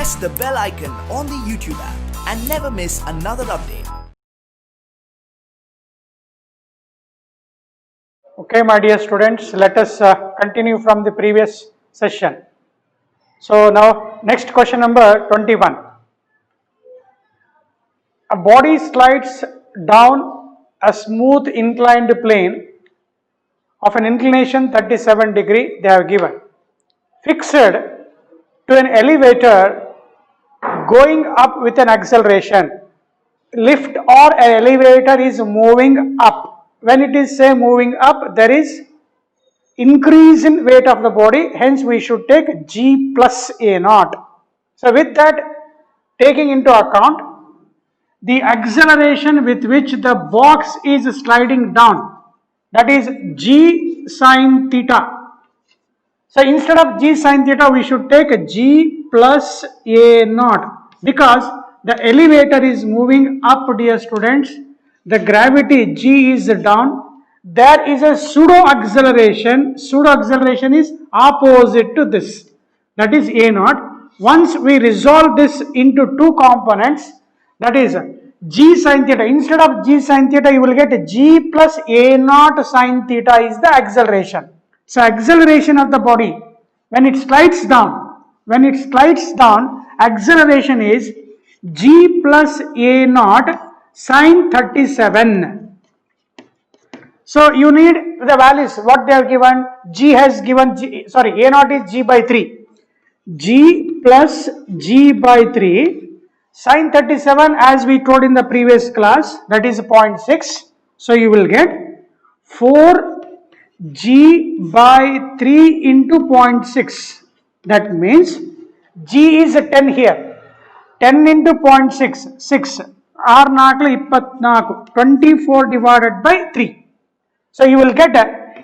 press the bell icon on the YouTube app and never miss another update. Okay, my dear students, let us continue from the previous session. So now next question number 21. A body slides down a smooth inclined plane of an inclination 37 degree they have given, fixed to an elevator going up with an acceleration. Lift or an elevator is moving up. When it is say moving up, there is increase in weight of the body, hence we should take G plus A naught. So with that taking into account, the acceleration with which the box is sliding down, that is G sin theta. So instead of G sin theta, we should take G plus A naught, because the elevator is moving up, dear students. The gravity G is down. There is a pseudo acceleration. Pseudo acceleration is opposite to this, that is A naught. Once we resolve this into two components, that is G sin theta. Instead of G sin theta, you will get G plus A naught sin theta is the acceleration. So acceleration of the body when it slides down, acceleration is G plus A naught sin 37. So you need the values what they have given. G has given A naught is G by 3. G plus G by 3 sin 37, as we told in the previous class, that is 0.6. So you will get 4 G by 3 into 0.6. That means G is 10 here. 10 into 0.6, 6. R naaklu 24, 24 divided by 3. So you will get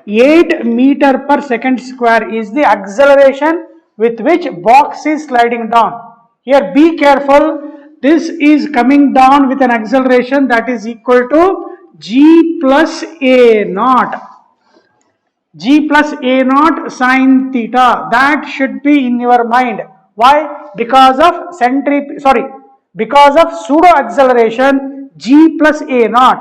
8 meter per second square is the acceleration with which box is sliding down. Here be careful, this is coming down with an acceleration that is equal to G plus A naught. G plus A naught sin theta, that should be in your mind. Why? Because of because of pseudo acceleration G plus A naught.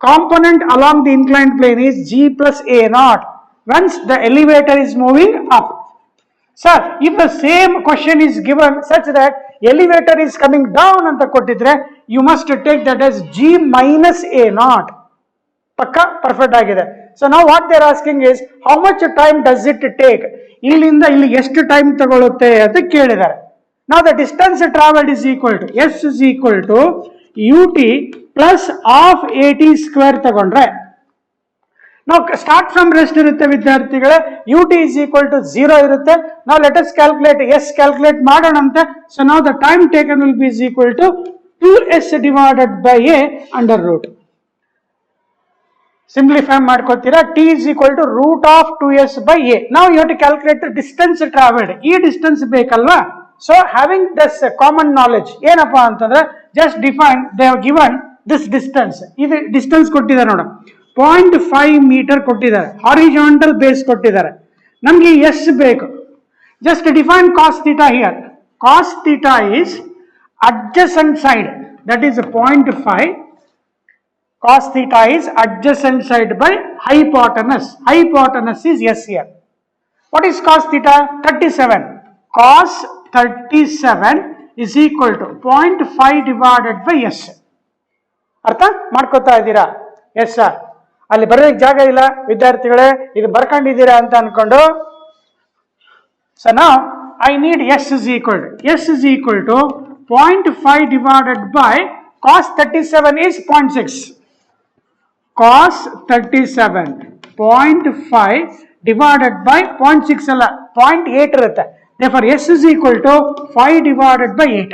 Component along the inclined plane is G plus A naught once the elevator is moving up. Sir, if the same question is given such that elevator is coming down anta kottidre, you must take that as G minus A naught. Pakka perfect agide. So now what they are asking is, how much time does it take? Illinda illi ಎಷ್ಟು time ತಗೊಳುತ್ತೆ ಅಂತ ಕೇಳಿದ್ದಾರೆ. Now the distance traveled is equal to S is equal to UT plus half AT square ತಗೊಂಡ್ರೆ. Now start from rest ಇರುತ್ತೆ ವಿದ್ಯಾರ್ಥಿಗಳೇ. UT is equal to 0 ಇರುತ್ತೆ. Now let us calculate S calculate ಮಾಡೋಣಂತೆ. So now the time taken will be is equal to 2S divided by A under root. Simplify ಮಾಡ್ಕೊತೀರಾ, T is equal to root of 2S by A. Now you have to calculate the distance traveled. ಈ distance ಬೇಕಲ್ವಾ? So having this common knowledge, ಏನಪ್ಪಾ ಅಂತಂದ್ರೆ just define, they have given this distance. ಇದು distance ಕೊಟ್ಟಿದ್ದಾರೆ ನೋಡ, 0.5 metre ಕೊಟ್ಟಿದ್ದಾರೆ, horizontal base ಕೊಟ್ಟಿದ್ದಾರೆ. ನಮಗೆ S ಬೇಕು. Just define cos theta here. Cos theta is adjacent side, that is 0.5. Cos theta is adjacent side by hypotenuse. Hypotenuse is S here. What is cos theta? 37. Cos 37 is equal to 0.5 divided by S. ಅರ್ಥ ಮಾಡ್ಕೋತಾ ಇದ್ದೀರಾ? Yes sir, ಅಲ್ಲಿ ಬರೋದಕ್ಕೆ ಜಾಗ ಇಲ್ಲ ವಿದ್ಯಾರ್ಥಿಗಳೇ, ಇದು ಬರ್ಕೊಂಡಿದ್ದೀರಾ ಅಂತ ಅನ್ಕೊಂಡು. So now I need S is equal to 0.5 divided by cos 37 is 0.6. Cos 37 0.5 divided by 0.6 ಅಲ್ಲ 0.8 ಇರುತ್ತೆ. Therefore S is equal to 5 divided by 8.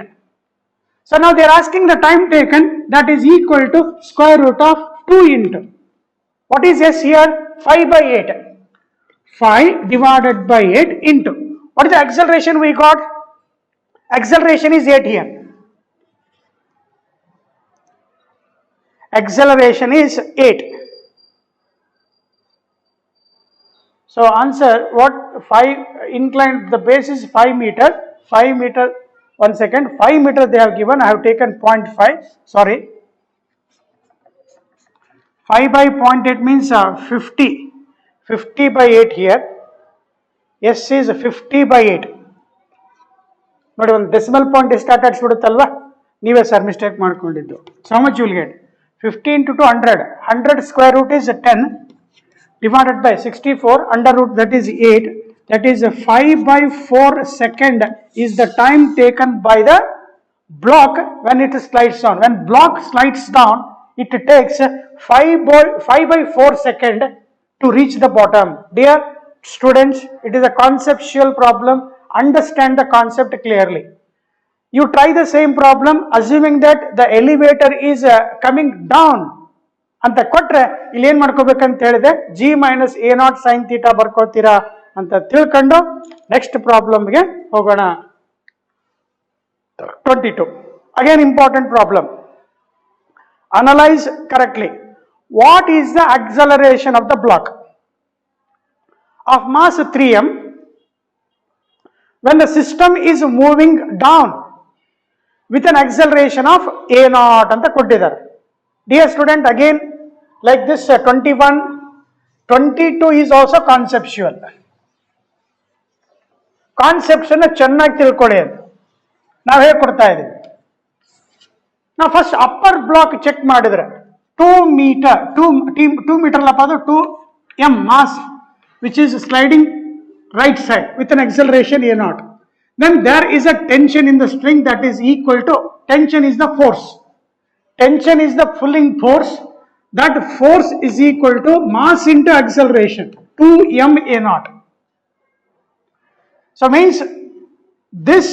So now they are asking the time taken, that is equal to square root of 2 into. What is S here? 5 by 8. 5 divided by 8 into. What is the acceleration we got? Acceleration is 8 here. Acceleration is 8. So answer, what 5 inclined, the base is 5 meter, 5 meter 1 second, 5 meters they have given, I have taken 0.5, sorry, 5 by 0.8 means 50 by 8 here, S is 50 by 8. ನೋಡಿ ಒಂದು decimal point ಎಷ್ಟು ಆಟಾಡ್ಸ್ಬಿಡುತ್ತಲ್ವಾ, ನೀವೇ sir mistake ಮಾಡ್ಕೊಂಡಿದ್ದು. So how much you will get? 50 into 200, 100 square root is 10 divided by 64, under root that is 8, that is 5 by 4 second is the time taken by the block when it slides down. When block slides down, it takes 5 by 4 second to reach the bottom. Dear students, it is a conceptual problem. Understand the concept clearly. You try the same problem assuming that the elevator is coming down ಅಂತ ಕೊಟ್ರೆ ಇಲ್ಲಿ ಏನ್ ಮಾಡ್ಕೋಬೇಕಂತ ಹೇಳಿದೆ, G minus A0 sin theta ಬರ್ಕೋತೀರಾ ಅಂತ ತಿಳ್ಕೊಂಡು next ಪ್ರಾಬ್ಲಮ್ಗೆ ಹೋಗೋಣ. 22 again important problem. Analyze correctly. What is the acceleration of the block of mass 3m when the system is moving down with an acceleration of A0 anta kottidare. Dear student, again like this 21, 22 is also conceptual. Concepts na chennagi tilkoli anta ನಾವು ಹೇಗೆ ಕೊಡ್ತಾ ಇದ್ದೀವಿ. ನಾವು first upper blank cheque ಮಾಡಿದ್ರೆ 2 meter, 2 meter ಅಲ್ಲಪ್ಪ, ಅದು 2m mass which is sliding right side with an acceleration A0. Then there is a tension in the string that is equal to, tension is the force. Tension is the pulling force. That force is equal to mass into acceleration, 2m A0. So means this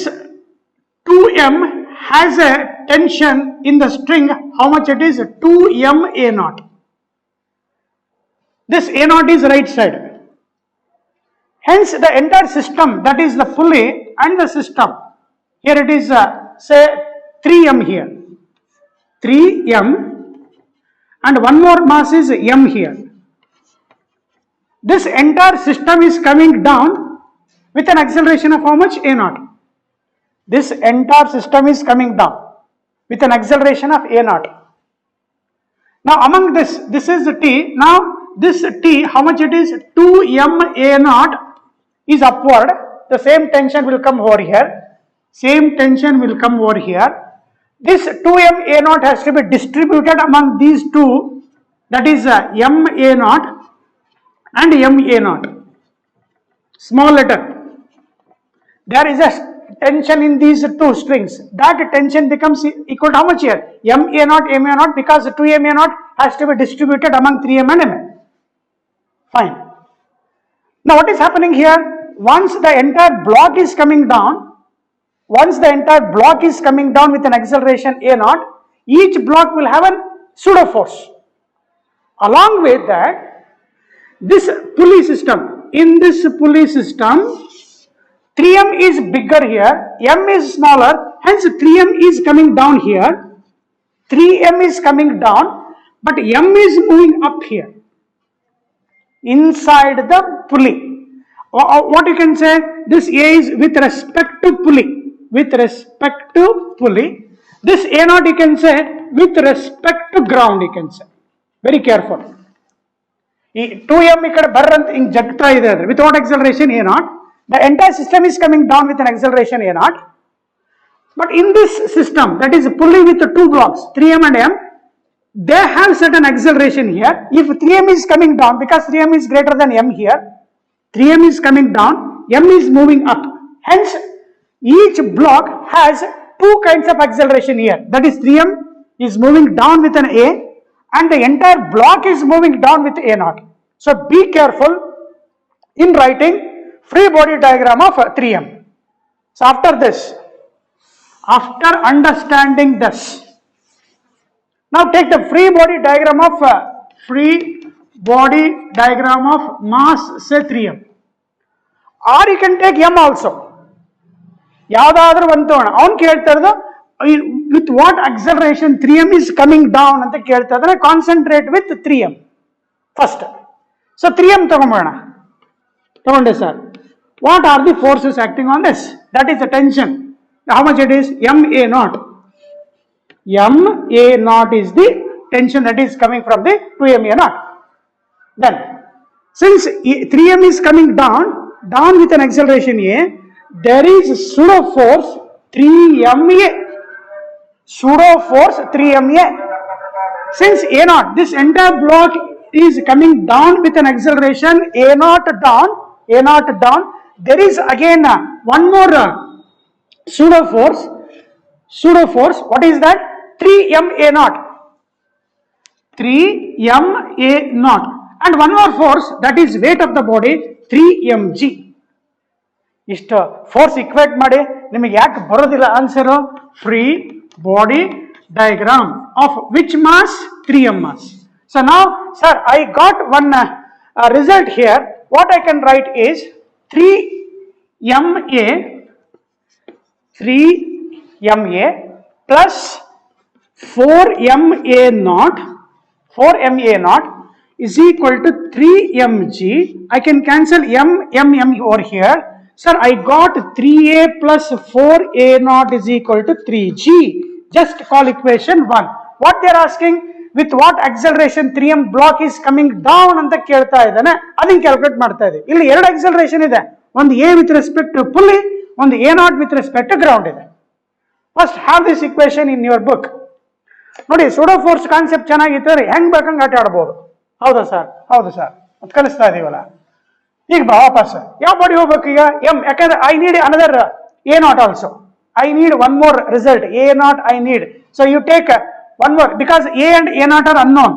2m has a tension in the string. How much it is? 2m A0. This A0 is right side. Hence the entire system, that is the pulley and the system, here it is say 3m here, 3m, and one more mass is m here. This entire system is coming down with an acceleration of how much? A0. This entire system is coming down with an acceleration of A0. Now among this is T. Now this T, how much it is? 2m A0 is upward. The same tension will come over here. Same tension will come over here. This 2m A0 has to be distributed among these two. That is m A0 and m A0. Small letter. There is a tension in these two strings. That tension becomes equal to how much here? M A0, m A0, because 2m A0 has to be distributed among 3m and m. Fine. Now what is happening here? Once the entire block is coming down, with an acceleration A0, each block will have a pseudo force. Along with that, this pulley system, in this pulley system, 3m is bigger here, m is smaller, hence 3m is coming down here, 3m is coming down, but m is moving up here, inside the pulley. What you can say, this A is with respect to pulley, this A0 you can say with respect to ground, you can say. Very careful. 2m ikkada barrant in jagta ide adre without acceleration A0, the entire system is coming down with an acceleration A0. But in this system, that is a pulley with the two blocks 3m and m, they have certain acceleration here. If 3m is coming down, because 3m is greater than m here, 3m is coming down, m is moving up. Hence, each block has two kinds of acceleration here. That is 3m is moving down with an A and the entire block is moving down with A0. So be careful in writing free body diagram of 3m. So after this, after understanding this, now take the free body diagram of mass say 3m, or you can take m also. ಯಾವ್ದಾದ್ರೂ ಒಂದು ತಗೋಣ. ಅವ್ನು ಕೇಳ್ತಾ ಇರೋದು with what acceleration 3m is coming down ಅಂತ ಕೇಳ್ತಾ ಇದ್ರೆ concentrate with 3m first. So 3m ತಗೊಂಡೆ sir. What are the forces acting on this? That is the tension. How much it is? MA naught. MA naught is the tension that is coming from the 2MA naught. Then, since 3M is coming down with an acceleration A, there is pseudo force 3MA. Pseudo force 3MA. Since A naught, this entire block is coming down with an acceleration A naught down, there is again one more pseudo force. What is that? 3MA naught. 3MA naught. And one more force, that is weight of the body, 3mg. ಇಷ್ಟು force equate ಮಾಡಿ ನಿಮಗೆ ಯಾಕೆ ಬರೋದಿಲ್ಲ answer? Free body diagram of which mass? 3m mass. So now, sir, I got one result here. What I can write is 3ma plus 4ma naught is equal to 3mg. I can cancel m over here. Sir, I got 3a plus 4a naught is equal to 3g. Just call equation 1. What they are asking, with what acceleration 3m block is coming down ಅಂತ ಕೇಳ್ತಾ ಇದ್ದಾನೆ, ಅದನ್ನ calculate ಮಾಡ್ತಾ ಇದೆ. ಇಲ್ಲಿ ಎರಡು acceleration ಇದೆ, ಒಂದು a with respect to pulley, ಒಂದು a naught with respect to ground ಇದೆ. First have this equation in your book. ನೋಡಿ, ಸೂಡೋ ಫೋರ್ಸ್ ಕಾನ್ಸೆಪ್ಟ್ ಚೆನ್ನಾಗಿತ್ತು, ಹೆಂಗ್ ಬೇಕಂಗೆ ಆಟ ಆಡ್ಬೋದು. ಹೌದಾ ಸರ್? ಹೌದು ಸರ್, ಅದು ಕಲಿಸ್ತಾ ಇದೀವಲ್ಲ. ಈಗ ವಾಪಸ್ ಯಾವ ಬಾಡಿ ಹೋಗ್ಬೇಕು ಈಗ? ಎಂ. ಯಾಕಂದ್ರೆ I need another A not also. I need one more result, A naught I need. So you take one more, because A and A naught are unknown.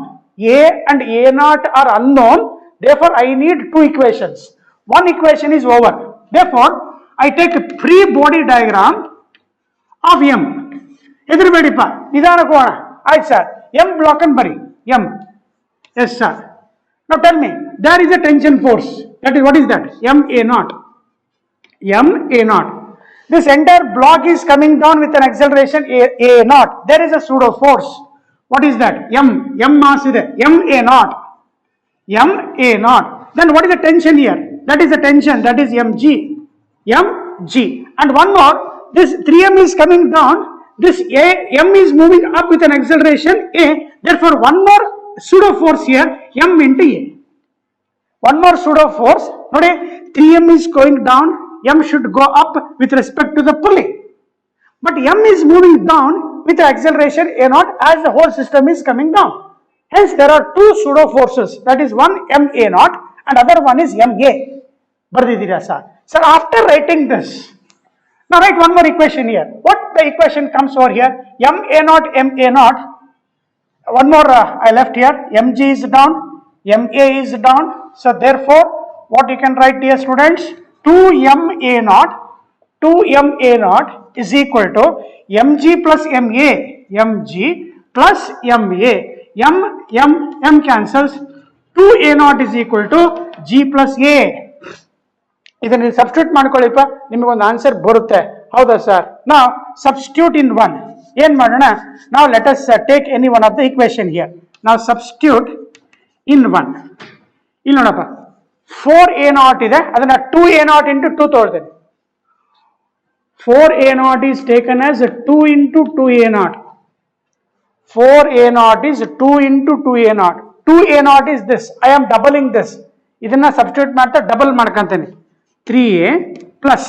A and A naught are unknown. Therefore, I need two equations. One equation is over. Therefore, I take a free body diagram of M. Hedrabedipa, nidana koana. Right, sir. M block and bari. M. Yes, sir. Now tell me, there is a tension force. That is, what is that? MA naught. MA naught. This entire block is coming down with an acceleration A naught. There is a pseudo force. What is that? M mass is there. MA naught. MA naught. Then what is the tension here? That is the tension. That is mg. Mg. And one more. This 3m is coming down. This m is moving up with an acceleration A. Therefore, one more pseudo force here. M into A. One more pseudo force. Notice 3m is going down. M should go up with respect to the pulley. But M is moving down with the acceleration A naught as the whole system is coming down. Hence, there are two pseudo forces. That is one MA naught and other one is MA. Bardidira sir. Sir, after writing this, now write one more equation here. What the equation comes over here? MA naught. One more I left here. MG is down. MA is down. So therefore, what you can write, dear students? 2MA naught is equal to mg plus ma, mg plus ma, m cancels, 2a naught is equal to g plus a. ಇದನ್ನು substitute ಮಾಡ್ಕೊಳ್ಳಿಪ್ಪ, ನಿಮಗೊಂದು answer ಬರುತ್ತೆ. ಹೌದಾ sir? ನಾವು substitute in one ಏನ್ ಮಾಡೋಣ? ನಾವು let us take any one of the equation here. ನಾವು substitute in one. ಇಲ್ಲಿ ನೋಡಪ್ಪ, 4a naught ಇದೆ, ಅದನ್ನ 2a naught into 2 ತಗೊಳ್ತೇನೆ. 4a naught is taken as 2 into 2a naught. 4a naught is 2 into 2a naught. 2a naught is this. I am doubling this. ಇದನ್ನ substitute ಮಾಡ್ತಾ double ಮಾಡ್ಕೊಂತೇನೆ. 3a plus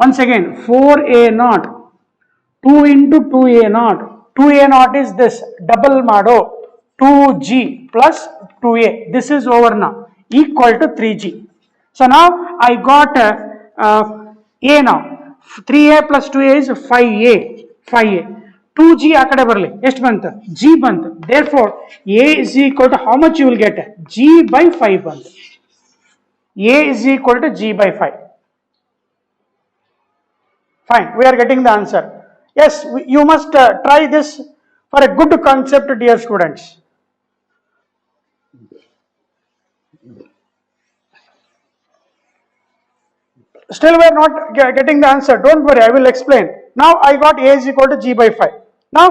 once again 4a naught 2 into 2a naught. 2a naught is this. Double ಮಾಡೋ 2g plus 2a. This is over now. Equal to 3g. So now I got a now. 3a plus 2a is 5a. 2g ಆ ಕಡೆ ಬರಲಿ, ಎಷ್ಟು ಬಂತು? g ಬಂತು. Therefore, a is equal to how much you will get? g by 5 ಬಂತು. a is equal to g by 5. Fine, we are getting the answer. Yes, you must try this for a good concept, dear students. Still we are not getting the answer. Don't worry, I will explain. Now I got a is equal to g by 5. Now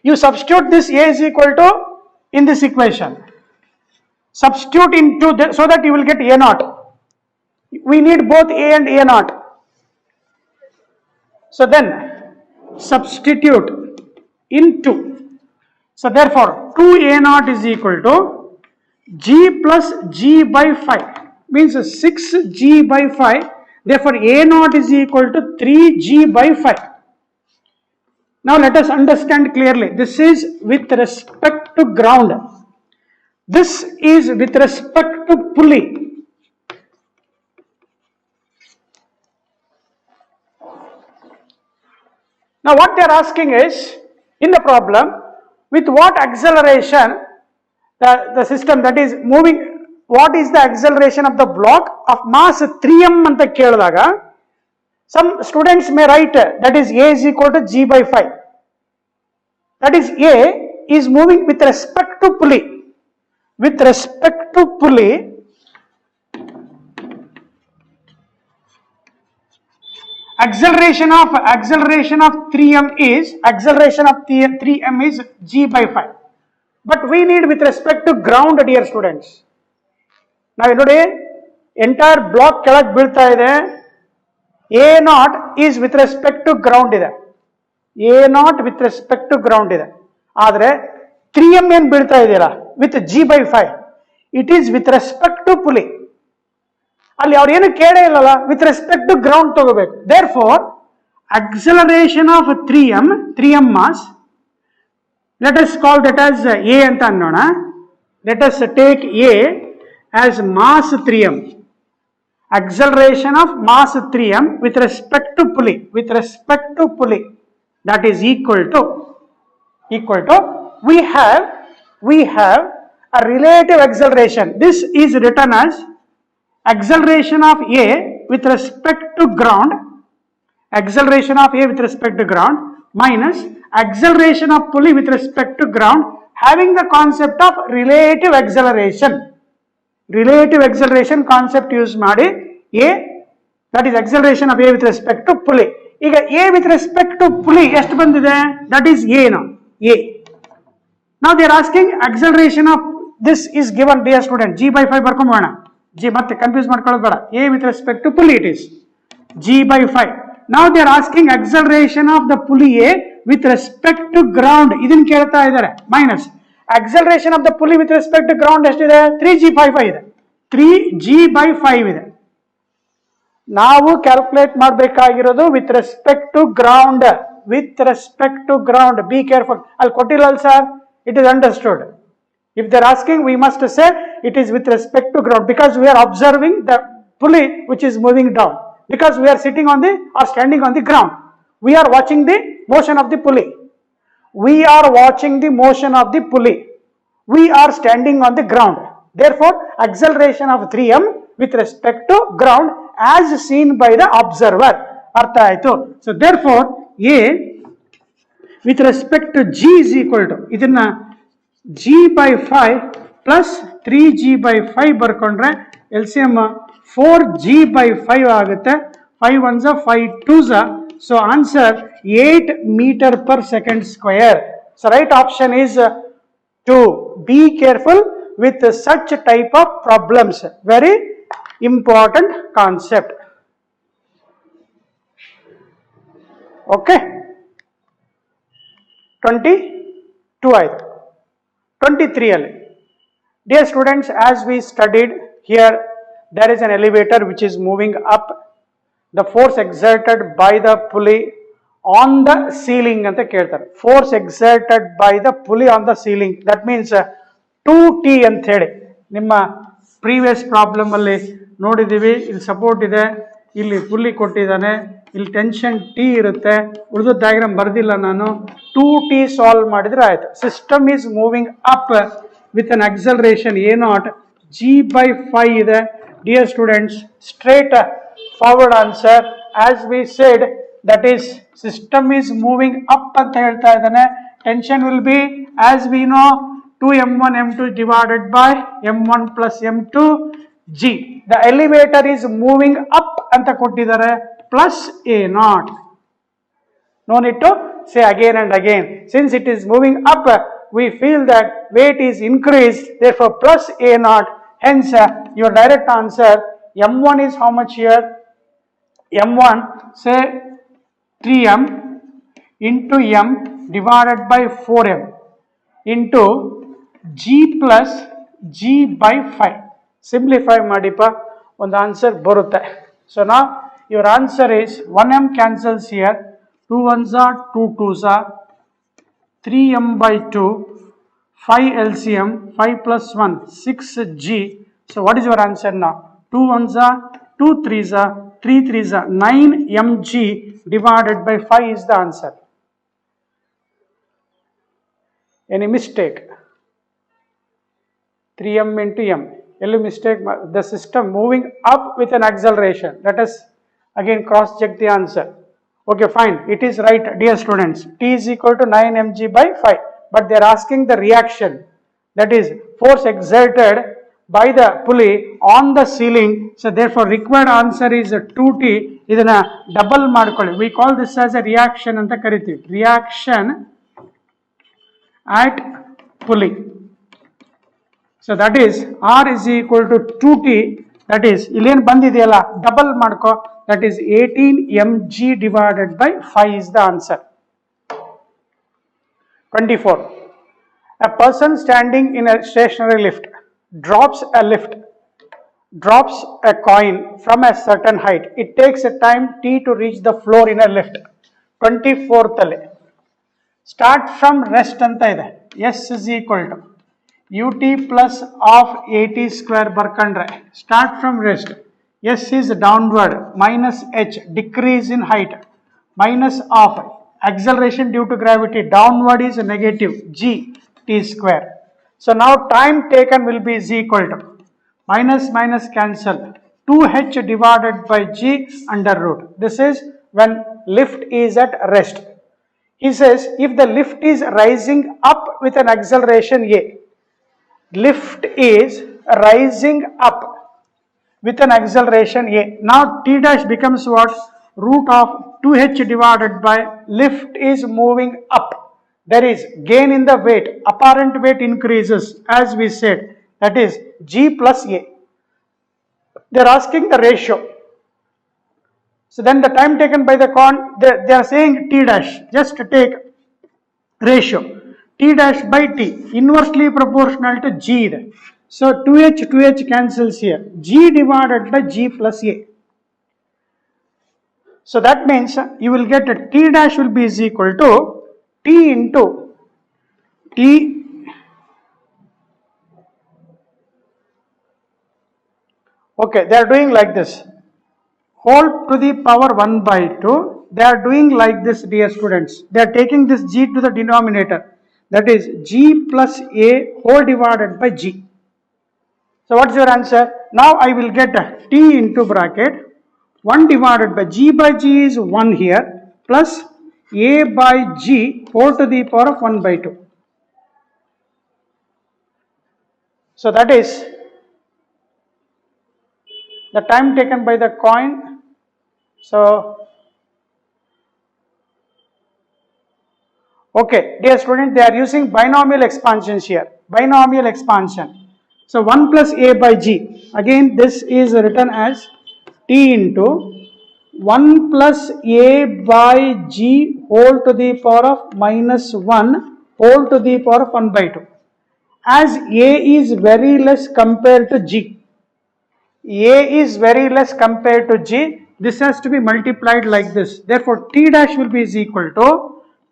you substitute this a is equal to in this equation. Substitute into so that you will get a naught. We need both a and a naught. So then substitute into, so therefore 2a naught is equal to g plus g by 5 means 6g by 5, therefore a naught is equal to 3g by 5. Now let us understand clearly, this is with respect to ground, this is with respect to pulley. Now what they are asking is, in the problem, with what acceleration the system that is moving, what is the acceleration of the block of mass 3m anta keladaga, some students may write that is a is equal to g by 5. That is a is moving with respect to pulley. With respect to pulley, acceleration of 3m is, acceleration of 3m is g by 5. But we need with respect to ground, dear students. Now ನೋಡಿ entire block ಕೆಳಗೆ ಬೀಳ್ತಾ ಇದೆ, a naught is with respect to ground ಇದೆ, a naught with respect to ground ಇದೆ. ಆದರೆ 3m ಏನು ಬೀಳ್ತಾ ಇದೆಯಲ್ಲ with g by 5, it is with respect to pulley. ಅಲ್ಲಿ ಅವ್ರು ಏನು ಕೇಳೇ ಇಲ್ಲಲ್ಲ, with respect to ground ತಗೋಬೇಕು. Therefore acceleration of 3m mass, let us call that as a ಅಂತ ಅನ್ನೋಣ. Let us take a as mass 3m. Acceleration of mass 3m with respect to pulley, that is equal to we have a relative acceleration. This is written as acceleration of a with respect to ground, minus acceleration of pulley with respect to ground, having the concept of relative acceleration concept use ಮಾಡಿ a, that is acceleration of a with respect to pulley. ಈಗ a with respect to pulley ಎಷ್ಟು ಬಂದಿದೆ, that is a now, a. Now they are asking acceleration of this is given, dear student, g by 5 ಬರ್ಕೊಂಬೋಣ, g ಮತ್ತೆ confuse ಮಾಡ್ಕೊಳ್ಳೋದು ಬೇಡ, a with respect to pulley it is g by 5. Now they are asking acceleration of the pulley a with respect to ground, ಇದನ್ನ ಕೇಳ್ತಾ ಇದ್ದಾರೆ, minus acceleration of the pulley with respect to ground ಎಷ್ಟಿದೆ, 3g by 5 ಇದೆ, 3g by 5 ಇದೆ. ನಾವು calculate ಮಾಡಬೇಕಾಗಿರೋದು with respect to ground, be careful, ಅಲ್ಲಿ ಕೊಟ್ಟಿಲ್ಲ sir, it is understood. If they are asking, we must say it is with respect to ground, because we are observing the pulley which is moving down, because we are sitting on the or standing on the ground. We are watching the motion of the pulley. We are standing on the ground. Therefore, acceleration of 3m with respect to ground as seen by the observer. ಅರ್ಥ ಆಯ್ತು? So therefore, a with respect to g is equal to, ಇದನ್ನ g by 5 plus 3g by 5 ಬರ್ಕೊಂಡ್ರೆ LCM 4g by 5 ಆಗುತ್ತೆ, 5 ones are 5 twos are, so answer 8 meter per second square. So right option is 2. Be careful with such type of problems, very important concept. Okay, 22 ಆಯ್ತು. 23 ಅಲ್ಲಿ, dear students, as we studied here, there is an elevator which is moving up, the force exerted by the pulley on the ceiling ಅಂತ ಕೇಳ್ತಾರೆ, force exerted by the pulley on the ceiling, that means 2t ಅಂತ ಹೇಳಿ ನಿಮ್ಮ previous problem ಅಲ್ಲಿ ನೋಡಿದೀವಿ. ಇಲ್ಲಿ support ಇದೆ, ಇಲ್ಲಿ ಪುಲ್ಲಿ ಕೊಟ್ಟಿದ್ದಾನೆ, ಇಲ್ಲಿ ಟೆನ್ಷನ್ ಟಿ ಇರುತ್ತೆ, ಉಳಿದ ಡಯಾಗ್ರಾಮ್ ಬರ್ದಿಲ್ಲ ನಾನು, 2t ಸಾಲ್ವ್ ಮಾಡಿದ್ರೆ ಆಯ್ತು. System is moving up with an acceleration a naught, g by 5 ಇದೆ. Dear students, straight forward answer as we said, that is system is moving up ಅಂತ ಹೇಳ್ತಾ ಇದ್ದಾನೆ. Tension will be, as we know, 2m1 m2 divided by m1 plus m2 g. The elevator is moving up ಅಂತ ಕೊಟ್ಟಿದ್ದಾರೆ, plus a naught. No need to say again and again. Since it is moving up, we feel that weight is increased, therefore plus a naught. Hence your direct answer, m1 is how much here? M1, say 3m into m divided by 4m into g plus g by 5. Simplify ಮಾಡಿಪ ಒಂದು answer ಬರುತ್ತೆ. So now your answer is 1m cancels here, 2 ones are 2 2s are 3m by 2, 5 LCM, 5 plus 1 6g. So what is your answer now? 2 ones are 2 3s are 3 3s are 9 mg divided by 5 is the answer. Any mistake? 3m into m. Any mistake? The system moving up with an acceleration. Let us again cross check the answer. Okay, fine. It is right, dear students. T is equal to 9 mg by 5. But they are asking the reaction. That is force exerted by the pulley on the ceiling. So therefore required answer is 2t. Idana double ಮಾಡ್ಕೊಳ್ಳಿ. We call this as a reaction ಅಂತ ಕರಿತೀವಿ. Reaction at pulley. So that is R is equal to 2t. That is ಇಲ್ಲೇನು ಬಂದಿದೆಯಲ್ಲ double ಮಾಡ್ಕೋ. That is 18 mg divided by 5 is the answer. 24. A person standing in a stationary lift drops a coin from a certain height. It takes a time t to reach the floor in a lift. 24th ಅಲ್ಲಿ start from rest ಅಂತ ಇದೆ. S is equal to ut plus of at square ಬರ್ಕೊಂಡ್ರೆ start from rest. S is downward minus h decrease in height minus of acceleration due to gravity downward is negative g t square. So now time taken will be is equal to minus minus cancel 2h divided by g under root. This is when lift is at rest. He says if the lift is rising up with an acceleration a, lift is rising up with an acceleration a. Now t dash becomes what? Root of 2h divided by lift is moving up. There is gain in the weight. Apparent weight increases as we said. That is g plus a. They are asking the ratio. So then the time taken by the con, they are saying t dash. Just take ratio. T dash by t inversely proportional to g. So 2h cancels here. G divided by g plus a. So that means you will get a t dash will be is equal to t into t okay, they are doing like this, whole to the power 1 by 2. They are doing like this, dear students. They are taking this g to the denominator, that is g plus a whole divided by g. So what's your answer? Now I will get t into bracket 1 divided by g is 1 here plus a by g whole to the power of 1 by 2. So that is the time taken by the coin. So okay, dear student, they are using binomial expansions here. Binomial expansion. So 1 plus a by g. Again this is written as t into 1 plus a by g whole to the power of minus 1 whole to the power of 1 by 2. As a is very less compared to g. A is very less compared to g. This has to be multiplied like this. Therefore t dash will be is equal to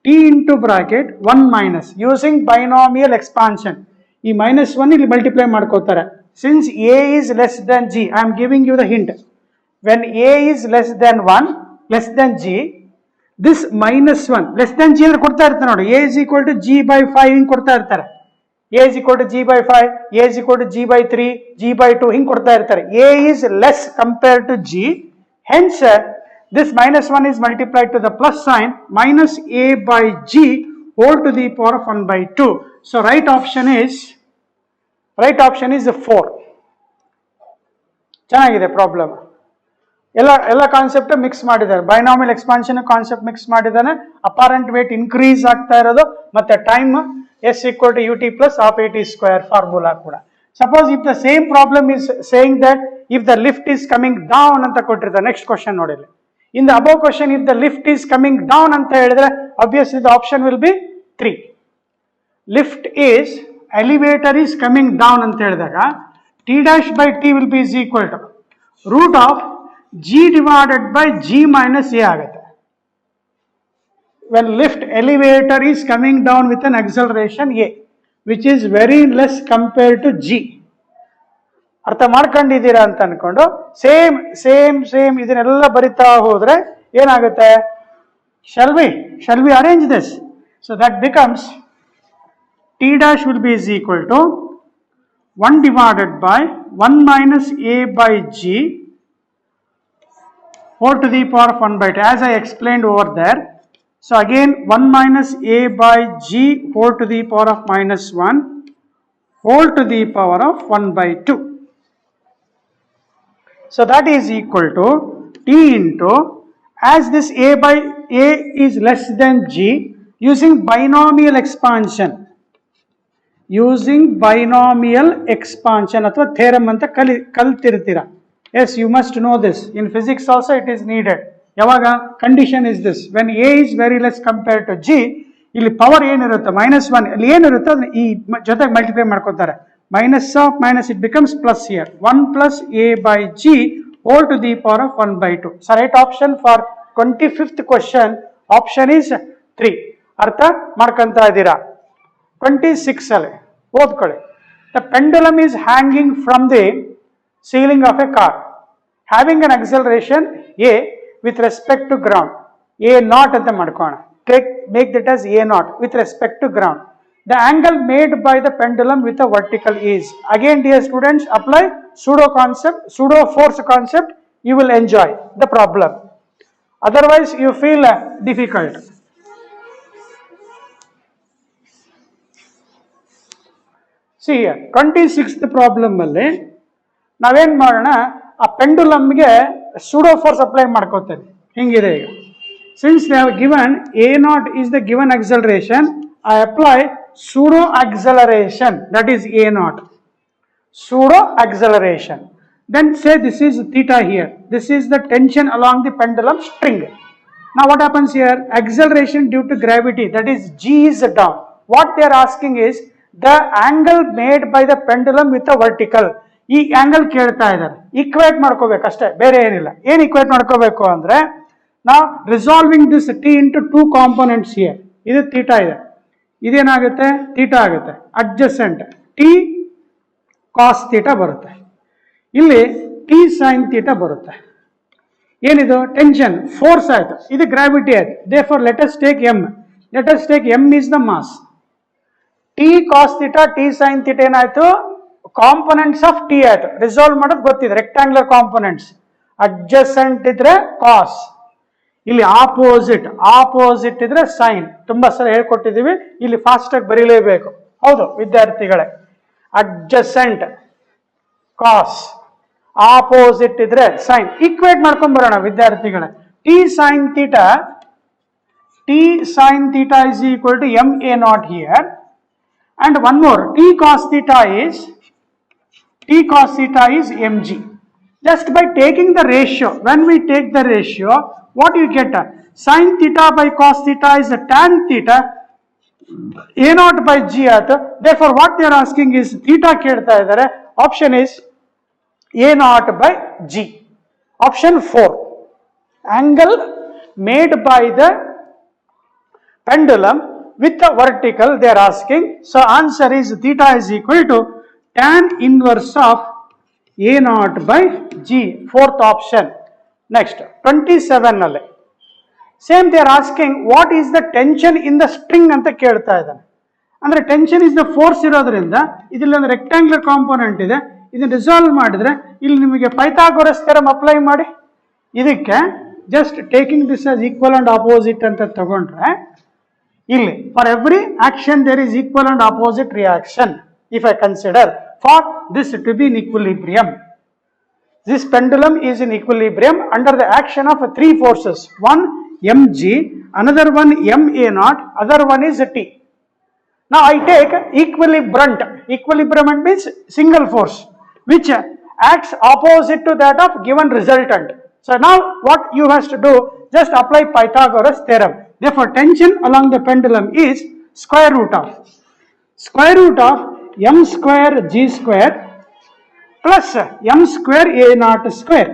t into bracket 1 minus using binomial expansion. E minus 1 ಇಲ್ಲಿ multiply ಮಾಡ್ಕೋತಾರೆ. Since a is less than g, I am giving you the hint. When a is less than 1, less than g, this minus 1, less than g ಅಂದ್ರೆ ಕೊಡ್ತಾ ಇರ್ತಾರೆ ನೋಡಿ. A is equal to g by 5 ಹಿಂಗೆ ಕೊಡ್ತಾ ಇರ್ತಾರೆ. A is equal to g by 5, A is equal to g by 3, g by 2 ಹಿಂಗೆ ಕೊಡ್ತಾ ಇರ್ತಾರೆ. A is less compared to g. Hence, this minus 1 is multiplied to the plus sign minus a by g whole to the power of 1 by 2. So right option is 4. ಚೆನ್ನಾಗಿದೆ problem. ಎಲ್ಲ concept mix ಮಾಡಿದ್ದಾರೆ. Binomial expansion concept mix ಮಾಡಿದ್ದಾನೆ. Apparent wait increase ಆಗ್ತಾ ಇರೋದು ಮತ್ತೆ time s equal to ut plus of at square formula ಕೂಡ. Suppose if the same problem is saying that if the lift is coming down ಅಂತ ಕೊಟ್ಟಿರ್ತಾರೆ. Next question ನೋಡಿಲ್ಲ. In the above question, if the lift is coming down anta helidre, obviously the option will be 3. Lift is, elevator is coming down anta helidaga, T dash by T will be is equal to root of G divided by G minus A agate. When lift elevator is coming down with an acceleration A, which is very less compared to G. ಅರ್ಥ ಮಾಡ್ಕೊಂಡಿದ್ದೀರಾ ಅಂತ ಅನ್ಕೊಂಡು same ಇದನ್ನೆಲ್ಲ ಬರಿತಾ ಹೋದ್ರೆ ಏನಾಗುತ್ತೆ? shall we arrange this? So that becomes T dash will be is equal to 1 divided by 1 minus A by G whole to the power of 1 by 2, as I explained over there. So again 1 minus A by G whole to the power of minus 1 whole to the power of 1 by 2. So that is equal to T into, as this A by A is less than G, using binomial expansion ಅಥವಾ theorem ಅಂತ ಕಲ್ತಿರ್ತೀರಾ. Yes, you must know this. In physics also it is needed. ಯಾವಾಗ condition is this, when A is very less compared to G, ಇಲ್ಲಿ power ಏನಿರುತ್ತೆ -1, ಇಲ್ಲಿ ಏನಿರುತ್ತೆ ಅದನ್ನ ಈ ಜೊತೆಗೆ ಮಲ್ಟಿಪ್ಲೈ ಮಾಡ್ಕೊತಾರೆ. minus of minus, it becomes plus here. 1 plus A by G whole to the power of 1 by 2. So right option for 25th question, option is 3. ಅರ್ಥ ಮಾಡ್ಕೊಂತ ಇದ್ದೀರಾ? 26 ಅಲ್ಲಿ ಓದ್ಕೊಳ್ಳಿ. The pendulum is hanging from the ceiling of a car, having an acceleration A with respect to ground. A naught ಅಂತ ಮಾಡ್ಕೋಣ. Make that as A naught with respect to ground. The angle made by the pendulum with a vertical is, again dear students, apply pseudo force concept, you will enjoy the problem. Otherwise you feel difficult. See here, 26th problem ಅಲ್ಲಿ ನಾವೇನ್ ಮಾಡೋಣ, ಆ ಪೆಂಡುಲಮ್ಗೆ pseudo force apply ಮಾಡ್ಕೋತೇನೆ. ಹಿಂಗಿದೆ ಈಗ. Since they have given A naught is the given acceleration, I apply pseudo acceleration, that is A naught. Pseudo acceleration. Then say this is theta here. This is the tension along the pendulum string. Now what happens here? Acceleration due to gravity, that is G is down. What they are asking is the angle made by the pendulum with a vertical. ಈ angle ಕೇಳ್ತಾ ಇದ್ದಾರೆ. Equate ಮಾಡ್ಕೋಬೇಕು ಅಷ್ಟೇ, ಬೇರೆ ಏನಿಲ್ಲ. ಏನು equate ಮಾಡ್ಕೋಬೇಕು ಅಂದ್ರೆ, ನಾವು resolving this T into 2 components here. ಇದು ಥೀಟಾ ಇದೆ, ಇದೇನಾಗುತ್ತೆ? ಥೀಟಾ ಆಗುತ್ತೆ. ಅಡ್ಜಸೆಂಟ್ T ಕಾಸ್ ಥೀಟಾ ಬರುತ್ತೆ, ಇಲ್ಲಿ T ಸೈನ್ ಥೀಟಾ ಬರುತ್ತೆ. ಏನಿದು? ಟೆನ್ಷನ್, ಫೋರ್ಸ್ ಆಯ್ತು, ಇದು ಗ್ರಾವಿಟಿ ಆಯ್ತು. therefore let us take M is the mass. T cos theta, T sin theta ಏನಾಯ್ತು? ಕಾಂಪೊನೆಂಟ್ಸ್ ಆಫ್ T ಆಯ್ತು. ರಿಸಾಲ್ವ್ ಮಾಡೋದು ಗೊತ್ತಿದೆ, ರೆಕ್ಟಾಂಗ್ಯುಲರ್ ಕಾಂಪೊನೆಂಟ್ಸ್. ಅಡ್ಜಸೆಂಟ್ ಇದ್ರೆ ಕಾಸ್, ಇಲ್ಲಿ ಆಪೋಸಿಟ್ ಇದ್ರೆ ಸೈನ್. ತುಂಬಾ ಸಲ ಹೇಳ್ಕೊಟ್ಟಿದ್ದೀವಿ, ಇಲ್ಲಿ ಫಾಸ್ಟ್ ಆಗಿ ಬರೀಲೇಬೇಕು. ಹೌದು ವಿದ್ಯಾರ್ಥಿಗಳೇ, ಅಡ್ಜಸೆಂಟ್ ಕಾಸ್, ಆಪೋಸಿಟ್ ಇದ್ರೆ ಸೈನ್. ಈಕ್ವೇಟ್ ಮಾಡ್ಕೊಂಡ್ ಬರೋಣ ವಿದ್ಯಾರ್ಥಿಗಳೇ. T sin theta is equal to MA naught here, and one more, T cos theta is mg. Just by taking the ratio, when we take the ratio, what you get? Sin theta by cos theta is tan theta, A naught by G ಆಯ್ತು. therefore what they are asking is theta ಕೇಳ್ತಾ ಇದ್ದಾರೆ. option is A naught by G. option 4, angle made by the pendulum with the vertical they are asking. So answer is theta is equal to tan inverse of A naught by G, fourth option. Next 27 ನಲ್ಲಿ same they are asking what is the tension in the string ಅಂತ ಕೇಳ್ತಾ ಇದ್ದಾನೆ. ಅಂದ್ರೆ tension is the force ಇರೋದ್ರಿಂದ ಇದರಲ್ಲಿ ಒಂದು rectangular component ಇದೆ, ಇದನ್ನ ರಿಸಾಲ್ವ್ ಮಾಡಿದ್ರೆ ಇಲ್ಲಿ ನಿಮಗೆ ಪೈಥಾಗೋರಸ್ ಥಿಯರಮ್ ಅಪ್ಲೈ ಮಾಡಿ, ಇದಕ್ಕೆ just taking this as equal and opposite ಅಂತ ತಗೊಂಡ್ರೆ, ಇಲ್ಲಿ for every action there is equal and opposite reaction. If I consider for this to be in equilibrium, this pendulum is in equilibrium under the action of 3 forces, one mg, another one ma naught, other one is T. Now I take equilibrium means single force which acts opposite to that of given resultant. So now what you must do, just apply Pythagoras theorem. Therefore tension along the pendulum is square root of m square g square plus m square a naught square.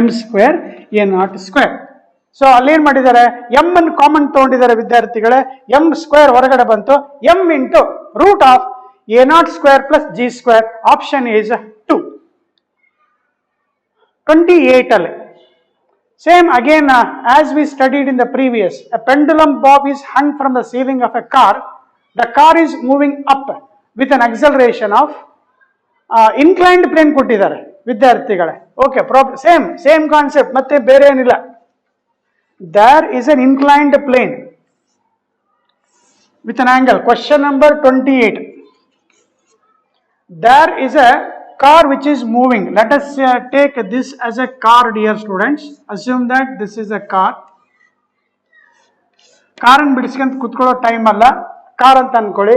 m square a naught square. So ಅಲ್ಲಿ ಏನ್ ಮಾಡಿದ್ದಾರೆ, M ಅನ್ನು common ತಗೊಂಡಿದ್ದಾರೆ ವಿದ್ಯಾರ್ಥಿಗಳೇ, M square ಹೊರಗಡೆ ಬಂತು, M into root of a naught square plus G square. Option is 2. 28 ಅಲ್ಲಿ same again as we studied in the previous, a pendulum bob is hung from the ceiling of a car. The car is moving up with an acceleration of inclined plane ಕೊಟ್ಟಿದ್ದಾರೆ ವಿದ್ಯಾರ್ಥಿಗಳೇ. Okay, same concept, ಮತ್ತೆ ಬೇರೆ ಏನಿಲ್ಲ. There is an inclined plane with an angle. Question number 28. There is a car which is moving. Let us take this as a car, dear students. Assume that this is a car. Car and bidiskant kutkollo time alla, car anta anಕೊಳ್ಳಿ.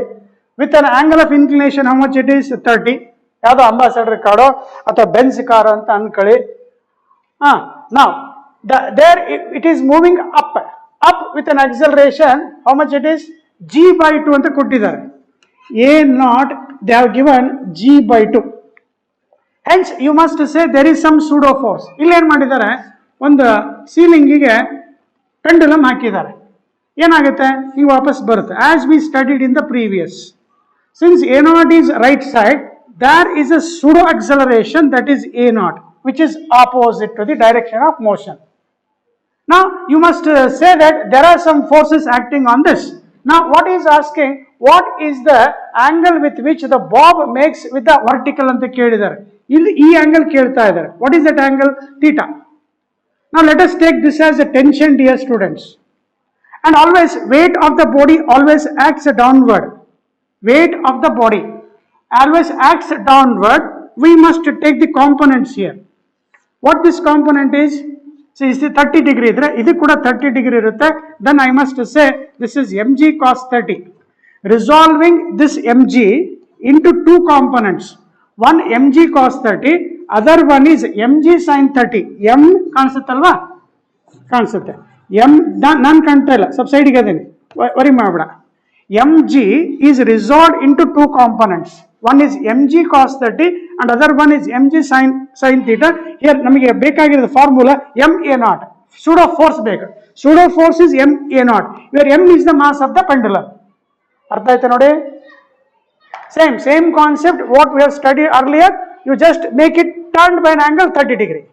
With an angle of inclination, how much it is? 30. ಯಾವುದು ambassador ಕಾರೋ ಅಥವಾ Benz car ಅಂತ ಅನ್ಕೊಳ್ಳಿ. Now there it is moving up with an acceleration. How much it is? G by 2 ಅಂತ ಕೊಟ್ಟಿದ್ದಾರೆ. A naught they have given G by 2. Hence you must say there is some pseudo force. ಇಲ್ಲಿ ಏನು ಮಾಡಿದ್ದಾರೆ, ಒಂದು ಸೀಲಿಂಗಿಗೆ pendulum ಹಾಕಿದ್ದಾರೆ. ಏನಾಗುತ್ತೆ, ಈಗ ವಾಪಸ್ ಬರುತ್ತೆ. As we studied in the previous, since A naught is right side, there is a pseudo acceleration, that is A naught, which is opposite to the direction of motion. Now you must say that there are some forces acting on this. Now what is asking, what is the angle with which the bob makes with the vertical ಅಂತ ಕೇಳಿದ್ದಾರೆ. ಇಲ್ಲಿ ಈ angle ಕೇಳ್ತಾ ಇದ್ದಾರೆ. What is that angle? Theta. Now let us take this as a tension, dear students. And always weight of the body always acts downward. Weight of the body always acts downward. We must take the components here. What this component is? So is 30 degree idre, idu kuda 30 degree irutte. Then I must say this is mg cos 30. Resolving this mg into two components, one mg cos 30, other one is mg sin 30. m ಕಾಣಿಸುತ್ತಲ್ವಾ, ಕಾಣಿಸುತ್ತೆ. m ನಾನು ಕಾಣ್ತಾ ಇಲ್ಲ, ಸ್ವಲ್ಪ ಸೈಡ್ಗೆ ಅದೇನೆ, worry ಮಾಡಬೇಡ. mg is resolved into two components. One is mg cos 30 and other one is mg sin theta. Here ನಮಗೆ ಬೇಕಾಗಿರೋದು formula ma naught. Pseudo force ಬೇಕು. Pseudo force is ma naught, where m is the mass of the pendulum. ಅರ್ಥ ಆಯ್ತಾ ನೋಡಿ? Same concept what we have studied earlier. You just make it turned by an angle 30 degree.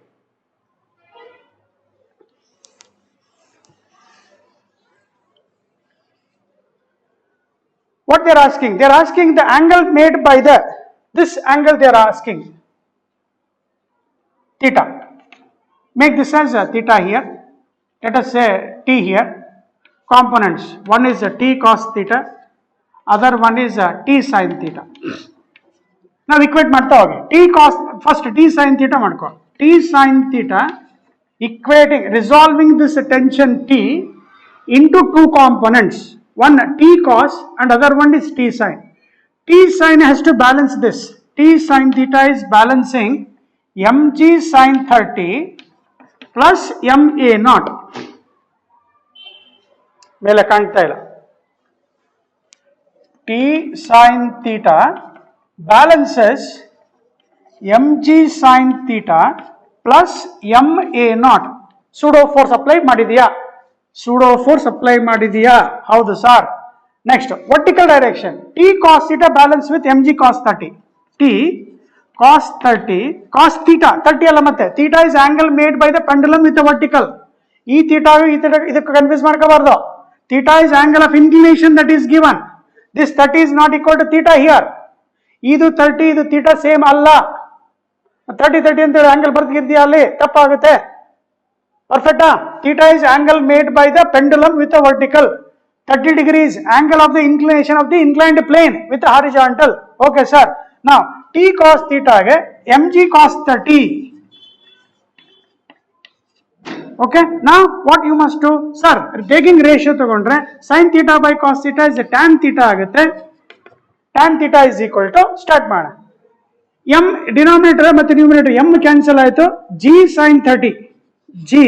What they are asking? They are asking the angle made by this angle they are asking. Theta. Make this as a theta here. Let us say t here. Components. One is a t cos theta. Other one is a t sin theta. Now equate ಮಾಡ್ತಾ ಹೋಗಿ. T cos, first t sin theta ಮಾಡ್ಕೊ. T sin theta equating, resolving this tension t into two components. One t cos and other one is t sin. T sin has to balance this. T sin theta is balancing mg sin 30 plus ma naught. ಮೇಲೆ ಕಾಣ್ತಾ ಇಲ್ಲ. T sin theta balances mg sin theta plus ma naught. Pseudo force apply ಮಾಡಿದೀಯಾ? Pseudo force apply ಮಾಡಿದೀಯಾ? ಹೌದು sir. Next, vertical direction. T cos theta balance with mg cos 30. T cos 30, cos theta, 30 ಅಲ್ಲ ಮತ್ತೆ. Theta is angle made by the pendulum with the vertical. ಈ theta ಇದಕ್ಕೆ confuse ಮಾಡ್ಕೋಬಾರ್ದು. Theta is angle of inclination that is given. This 30 is not equal to theta here. ಇದು 30, ಇದು theta same ಅಲ್ಲ. 30 ಅಂತ ಹೇಳಿ ಆಂಗಲ್ ಬರ್ತಿದ್ಯಾ ಅಲ್ಲಿ, ತಪ್ಪಾಗುತ್ತೆ. Perfecta? Theta is angle made by the pendulum with a vertical. 30 degrees angle of the inclination of the inclined plane with the horizontal. Okay sir. Now t cos theta ಗೆ mg cos 30. Okay. Now what you must do? Sir, taking ratio ತಗೊಂಡ್ರೆ sin theta by cos theta is tan theta ಆಗುತ್ತೆ. Tan theta is equal to, start ಮಾಡೋಣ. M denominator ಮತ್ತೆ numerator M cancel ಆಯಿತು, G sine 30, G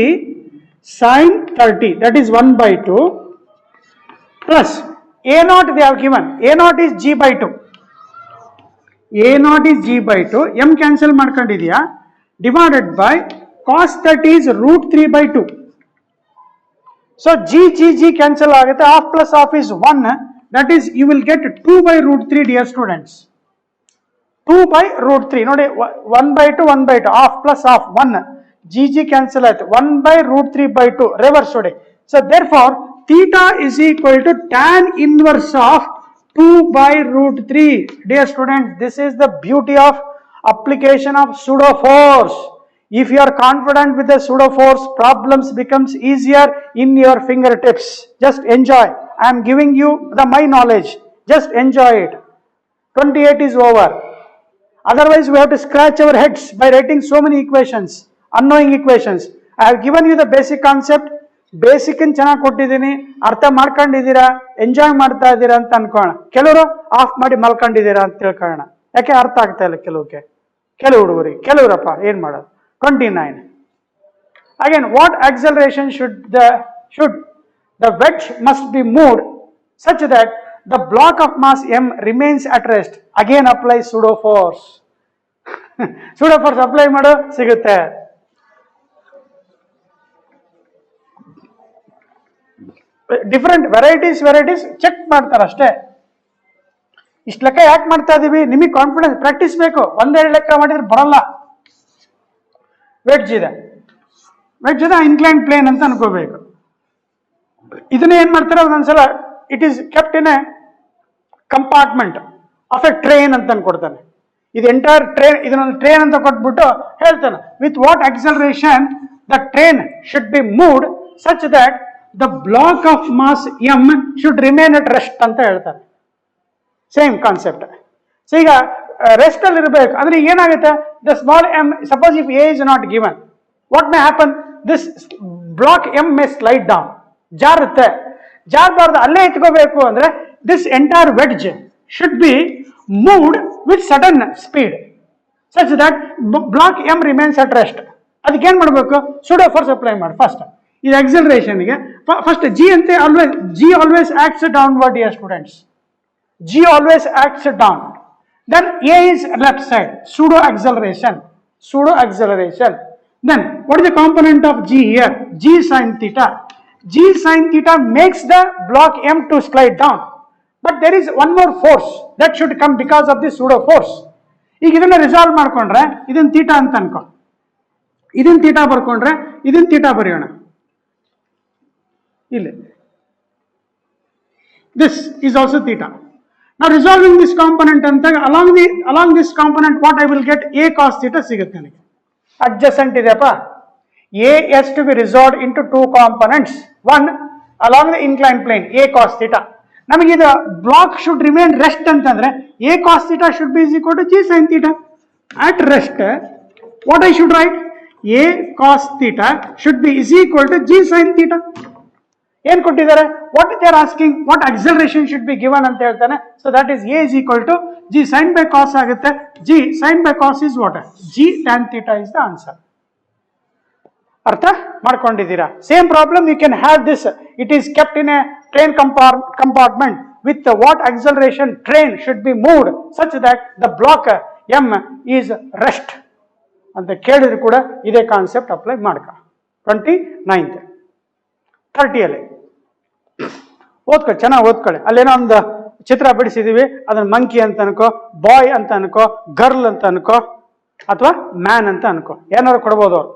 sine 30 that is 1/2 plus A naught they have given, A naught is G by 2, A naught is G by 2, M cancel ಮಾಡ್ಕೊಂಡಿದ್ಯಾ, divided by cos 30 is √3/2. So g cancel ಆಗುತ್ತೆ, half plus half is 1, that is you will get 2/√3 dear students. 2/√3 ನೋಡಿ 1/2 1/2 half plus half 1, g cancel ಆಯ್ತು, 1/√3/2 reverse ನೋಡಿ. So therefore theta is equal to tan inverse of 2/√3. Dear students, this is the beauty of application of pseudo force. If you are confident with the pseudo force, problems becomes easier in your fingertips. Just enjoy. I am giving you my knowledge. Just enjoy it. 28 is over. Otherwise, we have to scratch our heads by writing so many equations, unknowing equations. I have given you the basic concept. Basic in ಚೆನ್ನಾಗಿ ಕೊಟ್ಟಿದ್ದೀನಿ, ಅರ್ಥ ಮಾಡ್ಕೊಂಡಿದ್ದೀರಾ, enjoy ಮಾಡ್ತಾ ಇದ್ದೀರಾ ಅಂತ ಅನ್ಕೋಣ. ಕೆಲವರು of ಮಾಡಿ ಮಲ್ಕೊಂಡಿದ್ದೀರಾ ಅಂತ ತಿಳ್ಕೊಳ್ಳೋಣ. ಯಾಕೆ ಅರ್ಥ ಆಗ್ತಾ ಇಲ್ಲ ಕೆಲವಕ್ಕೆ, ಕೆಲವು ಹುಡುಗರಿಗೆ, ಕೆಲವರಪ್ಪ ಏನ್ ಮಾಡೋದು. 29. Again, what acceleration should the wedge must be moved such that the block of mass m remains at rest. Again apply pseudo force. Pseudo force apply ಮಾಡು, ಸಿಗುತ್ತೆ. ಡಿಫರೆಂಟ್ ವೆರೈಟೀಸ್ ಚೆಕ್ ಮಾಡ್ತಾರೆ ಅಷ್ಟೇ. ಇಷ್ಟು ಲೆಕ್ಕ ಯಾಕೆ ಮಾಡ್ತಾ ಇದೀವಿ, ನಿಮಗೆ ಕಾನ್ಫಿಡೆನ್ಸ್ ಪ್ರಾಕ್ಟೀಸ್ ಬೇಕು. ಒಂದೆರಡು ಲೆಕ್ಕ ಮಾಡಿದ್ರೆ ಬರಲ್ಲ. ವೆಡ್ಜ್ ಇದೆ, ಇನ್ಕ್ಲೈನ್ ಪ್ಲೇನ್ ಅಂತ ಅನ್ಕೋಬೇಕು. ಇದನ್ನ ಏನ್ ಮಾಡ್ತಾರೆ ಒಂದೊಂದ್ಸಲ, it is kept in A compartment of A train ಅಂತ ಅನ್ಕೊಡ್ತಾನೆ. ಇದು ಎಂಟೈರ್ ಟ್ರೈನ್, ಇದನ್ನೊಂದು ಟ್ರೈನ್ ಅಂತ ಕೊಟ್ಬಿಟ್ಟು ಹೇಳ್ತಾನೆ, with what acceleration the train should be moved such that the block of mass M should remain at rest ಅಂತ ಹೇಳ್ತಾರೆ. Same concept. So ಈಗ rest ಅಲ್ಲಿ ಇರಬೇಕು ಅಂದ್ರೆ ಏನಾಗುತ್ತೆ, the small M, suppose if A is not given, what may happen, this block M may slide down, ಜಾರುತ್ತೆ. ಜಾರಬಾರ್ದು, ಅಲ್ಲೇ ಇಟ್ಕೋಬೇಕು ಅಂದ್ರೆ this entire wedge should be moved with sudden speed such that block M remains at rest. ಅದಕ್ಕೆ ಏನ್ ಮಾಡಬೇಕು, pseudo force apply ಮಾಡಿ first. ಇದು ಆಕ್ಸಲರೇಷನ್ಗೆ ಫಸ್ಟ್ ಜಿ ಅಂತ always acts downward dear students. G always acts down. Then A is left side, pseudo acceleration. Then what is the component of G here? G sin theta. G sin theta makes the block M to slide down. But there is one more force that should come because of this pseudo force. ಈಗ ಇದನ್ನ resolve ಮಾಡ್ಕೊಂಡ್ರೆ ಇದನ್ನ theta ಅಂತ ಅನ್ಕೋ, ಇದನ್ನ theta ಬರ್ಕೊಂಡ್ರೆ ಇದನ್ನ theta ಬರೆಯೋಣ. ಇಲ್ಲಿ this is also theta. Now resolving this component anta along this component what I will get, a cos theta ಸಿಗುತ್ತೆ ನನಗೆ. Adjacent ಇದೆಯಪ್ಪ, a has to be resolved into two components, one along the inclined plane, a cos theta. ನಮಗೆ ಇದು block should remain rest ಅಂತಂದ್ರೆ a cos theta should be is equal to g sin theta. At rest what I should write, a cos theta should be is equal to g sin theta. ಏನ್ ಕೊಟ್ಟಿದ್ದಾರೆ, what they are asking, what acceleration should be given ಅಂತ ಹೇಳ್ತಾನೆ. So that is A is equal to G sine by cos ಆಗುತ್ತೆ. G sine by cos is what, G tan theta is the answer. ಅರ್ಥ ಮಾಡ್ಕೊಂಡಿದ್ದೀರಾ? Same problem you can have this. It is kept in a train compartment with what acceleration train should be moved such that the block M is rest ಅಂತ ಕೇಳಿದ್ರು ಕೂಡ ಇದೇ concept apply ಮಾಡ್ಕ. 29th 30ಯಲ್ಲಿ ಓದ್ಕೊಳ್ಳಿ, ಚೆನ್ನಾಗಿ ಓದ್ಕೊಳ್ಳಿ. ಅಲ್ಲೇನೋ ಒಂದು ಚಿತ್ರ ಬಿಡಿಸಿದೀವಿ, ಅದನ್ನ ಮಂಕಿ ಅಂತ ಅನ್ಕೋ, ಬಾಯ್ ಅಂತ ಅನ್ಕೋ, ಗರ್ಲ್ ಅಂತ ಅನ್ಕೋ, ಅಥವಾ ಮ್ಯಾನ್ ಅಂತ ಅನ್ಕೋ, ಏನಾದ್ರು ಕೊಡ್ಬೋದು ಅವ್ರು.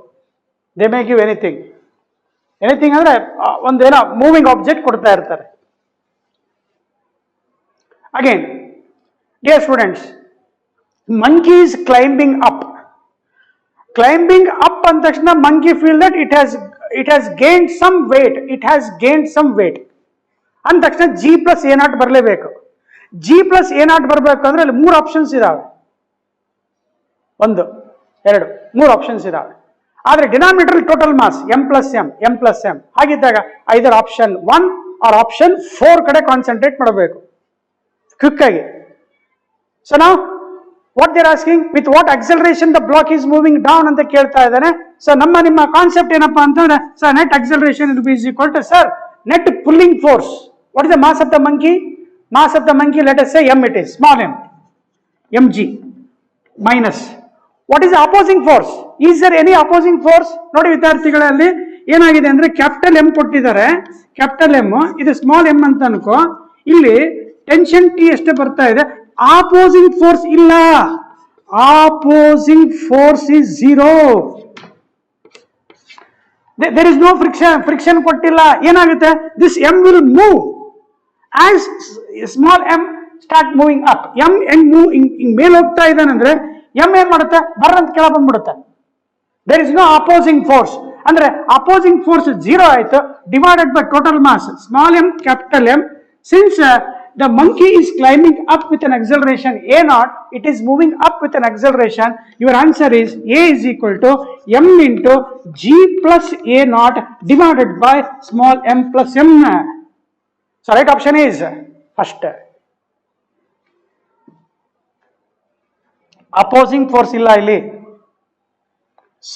ದೇ ಮೇ ಗಿವ್ ಎನಿಥಿಂಗ್ ಅಂದ್ರೆ ಒಂದೇನೋ ಮೂವಿಂಗ್ ಆಬ್ಜೆಕ್ಟ್ ಕೊಡ್ತಾ ಇರ್ತಾರೆ. Again dear students, monkey is climbing up. Climbing up ಅಂದ ತಕ್ಷಣ monkey feel that it has gained some weight ಅಂದ ತಕ್ಷಣ ಜಿ ಪ್ಲಸ್ ಎ ನಾಟ್ ಬರಲೇಬೇಕು. ಜಿ ಪ್ಲಸ್ ಎ ನಾಟ್ ಬರಬೇಕು ಅಂದ್ರೆ ಅಲ್ಲಿ 3 ಆಪ್ಷನ್ಸ್ ಇದಾವೆ, 1 2 3 ಆಪ್ಷನ್ಸ್ ಇದಾವೆ. ಆದ್ರೆ denominator total mass M plus M ಹಾಗಿದ್ದಾಗ ಐದರ್ ಆಪ್ಷನ್ 1 ಆರ್ ಆಪ್ಷನ್ 4 ಕಡೆ ಕಾನ್ಸಂಟ್ರೇಟ್ ಮಾಡಬೇಕು ಕ್ವಿಕ್ ಆಗಿ. ಸೊ ನಾವು What they are asking, with what acceleration the block is moving down ಅಂತ ಕೇಳ್ತಾ ಇದ್ದಾನೆ. ಸೊ ನಿಮ್ಮ ಕಾನ್ಸೆಪ್ಟ್ ಏನಪ್ಪಾ ಅಂತಂದ್ರೆ, sir net acceleration will be is equal to, sir, net pulling force. What is the mass of the monkey? Mass of the monkey, let us say m it is, small m, mg minus. What is the opposing force? Is there any opposing force? ನೋಡಿ ವಿದ್ಯಾರ್ಥಿಗಳಲ್ಲಿ ಏನಾಗಿದೆ ಅಂದ್ರೆ capital M ಕೊಟ್ಟಿದ್ದಾರೆ, capital M, ಇದು small M ಅಂತ ಅನ್ಕೋ. ಇಲ್ಲಿ tension T ಎಷ್ಟು ಬರ್ತಾ ಇದೆ, ಆಪೋಸಿಂಗ್ ಫೋರ್ಸ್ ಇಲ್ಲ, opposing force is zero. There is no friction ಕೊಟ್ಟಿಲ್ಲ. ಏನಾಗುತ್ತೆ, this M will move as small M start moving up. M ಮೇಲೆ ಹೋಗ್ತಾ ಇದ್ದಾನಂದ್ರೆ ಎಂ ಏನ್ ಮಾಡುತ್ತೆ, ಬರ್ರಂತ ಕೆಳ ಬಂದ್ಬಿಡುತ್ತೆ. There is no opposing force ಅಂದ್ರೆ ಅಪೋಸಿಂಗ್ ಫೋರ್ಸ್ ಝೀರೋ ಆಯ್ತು, divided by total mass small M capital M. Since the monkey is climbing up with an acceleration a naught, it is moving up with an acceleration, your answer is a is equal to m into g plus a naught divided by small m plus m. So right option is first. Opposing force illa illi.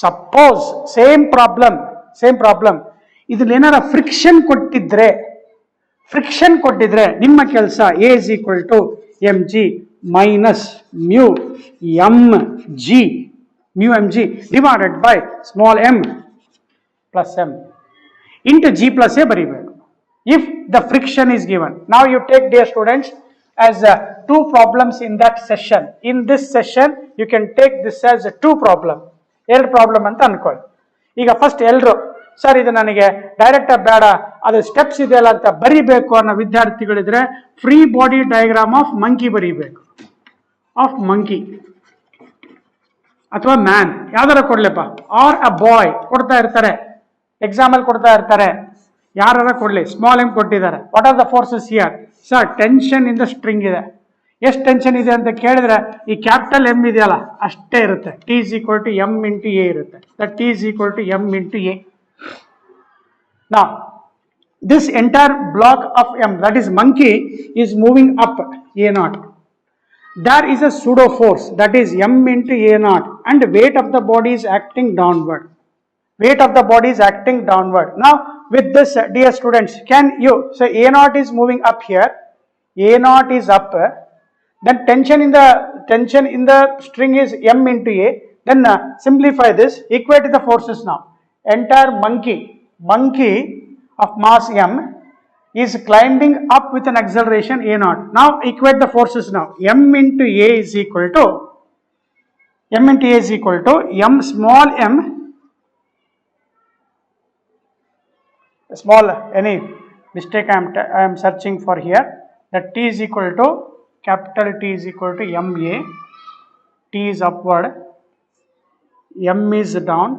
Suppose same problem idರಲ್ಲಿ ಏನಾರ friction ಕೊಟ್ಟಿದ್ರೆ ನಿಮ್ಮ ಕೆಲಸ a is equal to mg minus mu mg divided by small m plus m into g plus a ಬರೀಬೇಕು. If the friction is given, now you take, dear students, as two problems in that session. In this session you can take this as two problem, ಎರಡು problem ಅಂತ ಅನ್ಕೊಳ್ಳಿ. ಈಗ first ಎಲ್ಲರೂ, sir ಇದು ನನಗೆ direct ಬೇಡ, ಅದು ಸ್ಟೆಪ್ಸ್ ಇದೆಯಲ್ಲ ಅಂತ ಬರಿಬೇಕು ಅನ್ನೋ ವಿದ್ಯಾರ್ಥಿಗಳಿದ್ರೆ free body diagram of monkey ಬರೀಬೇಕು. ಆಫ್ ಮಂಕಿ ಅಥವಾ ಮ್ಯಾನ್ ಯಾವ್ದಾರ ಕೊಡ್ಲಪ್ಪ, ಆರ್ ಅ ಬಾಯ್ ಕೊಡ್ತಾ ಇರ್ತಾರೆ, ಎಕ್ಸಾಂಪಲ್ ಕೊಡ್ತಾ ಇರ್ತಾರೆ, ಯಾರ ಕೊಡ್ಲಿ. ಸ್ಮಾಲ್ ಎಂ ಕೊಟ್ಟಿದ್ದಾರೆ. What are the forces here? Sir tension in the string ಇದೆ. ಎಷ್ಟು ಟೆನ್ಷನ್ ಇದೆ ಅಂತ ಕೇಳಿದ್ರೆ ಈ ಕ್ಯಾಪಿಟಲ್ ಎಂ ಇದೆಯಲ್ಲ ಅಷ್ಟೇ ಇರುತ್ತೆ. T is equal to M into A ಇರುತ್ತೆ. That T is equal to M into A. Now, this entire block of M, that is monkey, is moving up A naught. There is a pseudo force, that is M into A naught, and weight of the body is acting downward. Weight of the body is acting downward. Now, with this, dear students, can you say A naught is moving up here? A naught is up. Then tension in the string is M into A. Then simplify this. Equate the forces now. Entire monkey of mass m is climbing up with an acceleration a naught. Now equate the forces now. M into a is equal to m small m, small, any mistake I am searching for here, that t is equal to capital T is equal to ma, t is upward, m is down.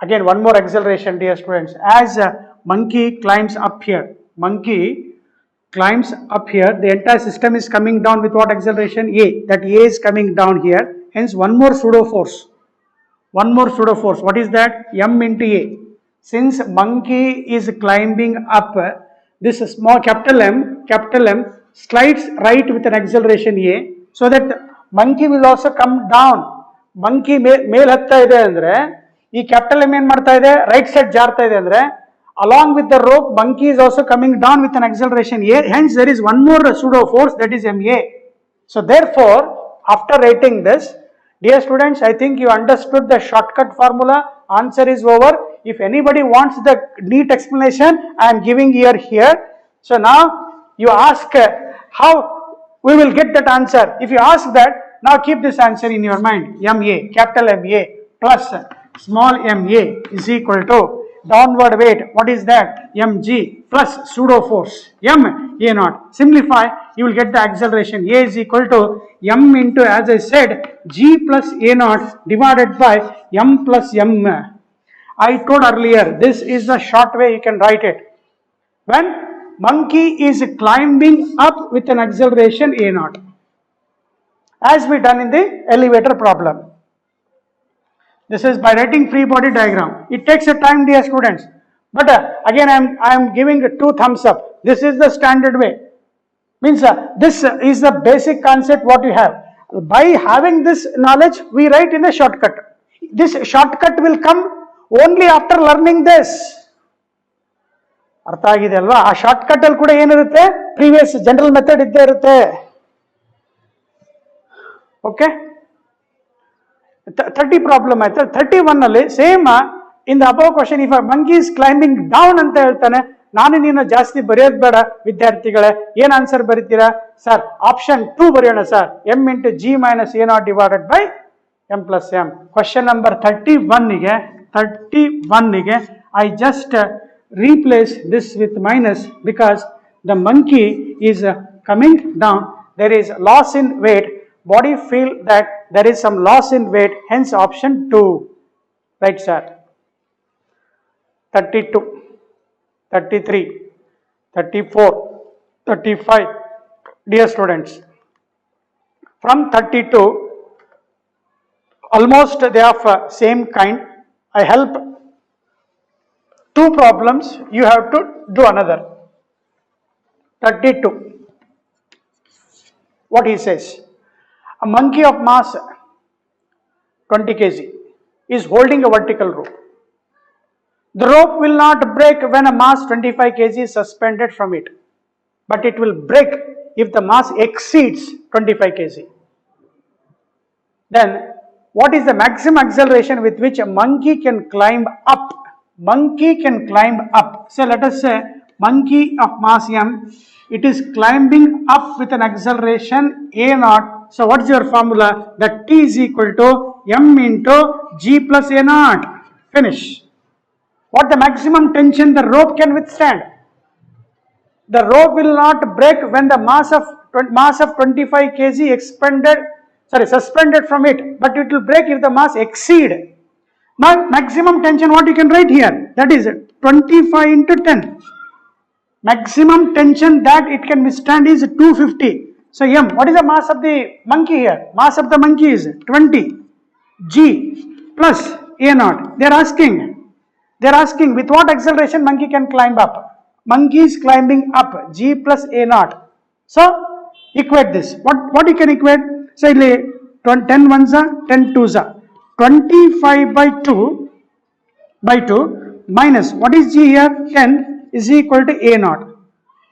Again one more acceleration, dear students. As monkey climbs up here, the entire system is coming down with what acceleration? A. That A is coming down here. Hence one more pseudo force. What is that? M into A. Since monkey is climbing up, this small capital M slides right with an acceleration A, so that monkey will also come down. Monkey ಮೇಲ್ ಹತ್ತಾ ಇದೆ ಅಂದ್ರೆ ಈ capital M ಏನ್ ಮಾಡ್ತಾ ಇದೆ, right side ಜಾರ್ತಾ ಇದೆ ಅಂದ್ರೆ, along with the rope monkey is also coming down with an acceleration a. Hence there is one more pseudo force, that is ma. So therefore, after writing this, dear students, I think you understood the shortcut formula. Answer is over. If anybody wants the neat explanation, I am giving here. So now you ask how we will get that answer. If you ask that, now keep this answer in your mind. ma, capital Ma plus small ma is equal to downward weight. What is that? mg plus pseudo force m a naught. Simplify, you will get the acceleration. A is equal to m into, as I said, g plus a naught divided by m plus m. I told earlier, this is the short way you can write it. When monkey is climbing up with an acceleration a naught, as we done in the elevator problem. This is by writing free body diagram. It takes a time, dear students. But again, I am giving 2 thumbs up. This is the standard way. Means this is the basic concept what you have. by having this knowledge we write in a shortcut. This shortcut will come only after learning this. ಅರ್ಥ ಆಗಿದೆ ಅಲ್ವಾ? ಆ shortcut ಅಲ್ಲಿ ಕೂಡ ಏನಿರುತ್ತೆ, previous general method ಇದ್ದೇ ಇರುತ್ತೆ. Okay, 30 problem ಆಯ್ತು. 31 ಅಲ್ಲಿ same in the above question if monkey is climbing down ಅಂತ ಹೇಳ್ತಾನೆ. ನಾನು ನೀನು ಜಾಸ್ತಿ ಬರೆಯೋದು ಬೇಡ ವಿದ್ಯಾರ್ಥಿಗಳೇ. ಏನ್ ಆನ್ಸರ್ ಬರೀತೀರಾ ಸರ್? ಆಪ್ಷನ್ 2 ಬರೆಯೋಣ sir, m into g minus a naught divided by m plus m. Question number 31ಗೆ I just replace this with minus because the monkey is coming down. There is loss in weight. Body feel that there is some loss in weight. Hence option 2. Right sir. 32, 33, 34, 35. Dear students, from 32, almost they are of same kind. I help 2 problems, you have to do another. 32. What he says? A monkey of mass 20 kg is holding a vertical rope. The rope will not break when a mass 25 kg is suspended from it, but it will break if the mass exceeds 25 kg. Then, what is the maximum acceleration with which a monkey can climb up? Monkey can climb up. So let us say monkey of mass m, it is climbing up with an acceleration a naught. So what is your formula? That t is equal to m into g plus a naught. Finish. What the maximum tension the rope can withstand? The rope will not break when the mass of 25 kg suspended from it, but it will break if the mass exceed. Now maximum tension, what you can write here, that is 25 into 10. Maximum tension that it can withstand is 250. So m, what is the mass of the monkey here? Mass of the monkey is 20 g plus a naught. They are asking with what acceleration monkey can climb up. Monkey is climbing up, g plus a naught. So equate this. What you can equate? So 10 ones are 10 twos are 25 by 2 minus what is g here? 10 is equal to a naught.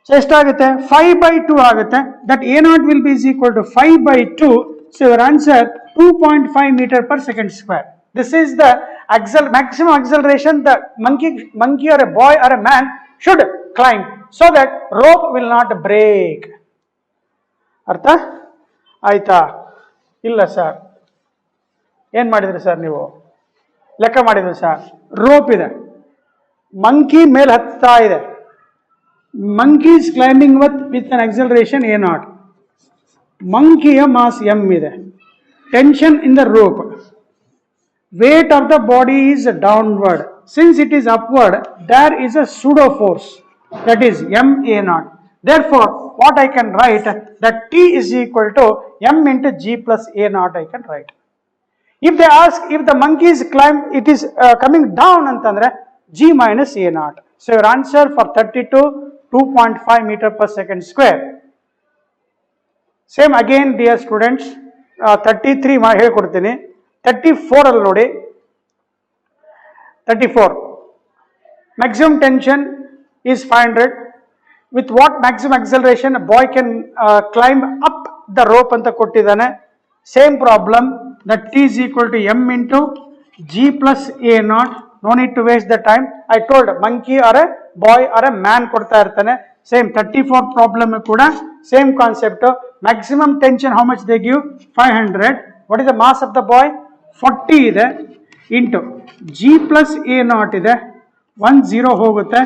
So ಎಷ್ಟಾಗುತ್ತೆ? 5 by 2 ಆಗುತ್ತೆ. That a naught will be is equal to 5 by 2. So your answer 2.5 meter per second square. This is the maximum acceleration the monkey or a boy or a man should climb so that rope will not break. ಅರ್ಥ ಆಯ್ತಾ? ಇಲ್ಲ sir, ಏನು ಮಾಡಿದ್ರಿ sir ನೀವು? ಲೆಕ್ಕ ಮಾಡಿದ್ರಿ sir. Rope ಇದೆ, monkey ಮೇಲೆ ಹತ್ತಾ ಇದೆ. Monkey is climbing with an acceleration a naught. ಮಂಕಿಯ ಮಾಸ್ m ಇದೆ. Tension in the rope. Weight of the body is downward. Since it is upward, there is a pseudo force, that is m a naught. Therefore, what I can write, that t is equal to m into g plus a naught I can write. If they ask if the monkey is it is coming down antandre g minus a naught. So your answer for 32, 2.5 meter per second square. Same again dear students, 33 ma ಹೇಳಿಕೊಡ್ತೀನಿ. 34 ಅಲ್ಲಿ ನೋಡಿ, 34 maximum tension is 500. With what maximum acceleration a boy can climb up the rope anta ಕೊಟ್ಟಿದ್ದಾನೆ. Same problem, that t is equal to m into g plus a naught. No need to waste the time. I told monkey or a boy or a man ಕೊಡ್ತಾ ಇರ್ತಾನೆ. Same 34 problem ಕೂಡ same concept. Maximum tension how much they give? 500. What is the mass of the boy? 40 ಇದೆ into g plus a naught ಇದೆ. 10 ಹೋಗುತ್ತೆ.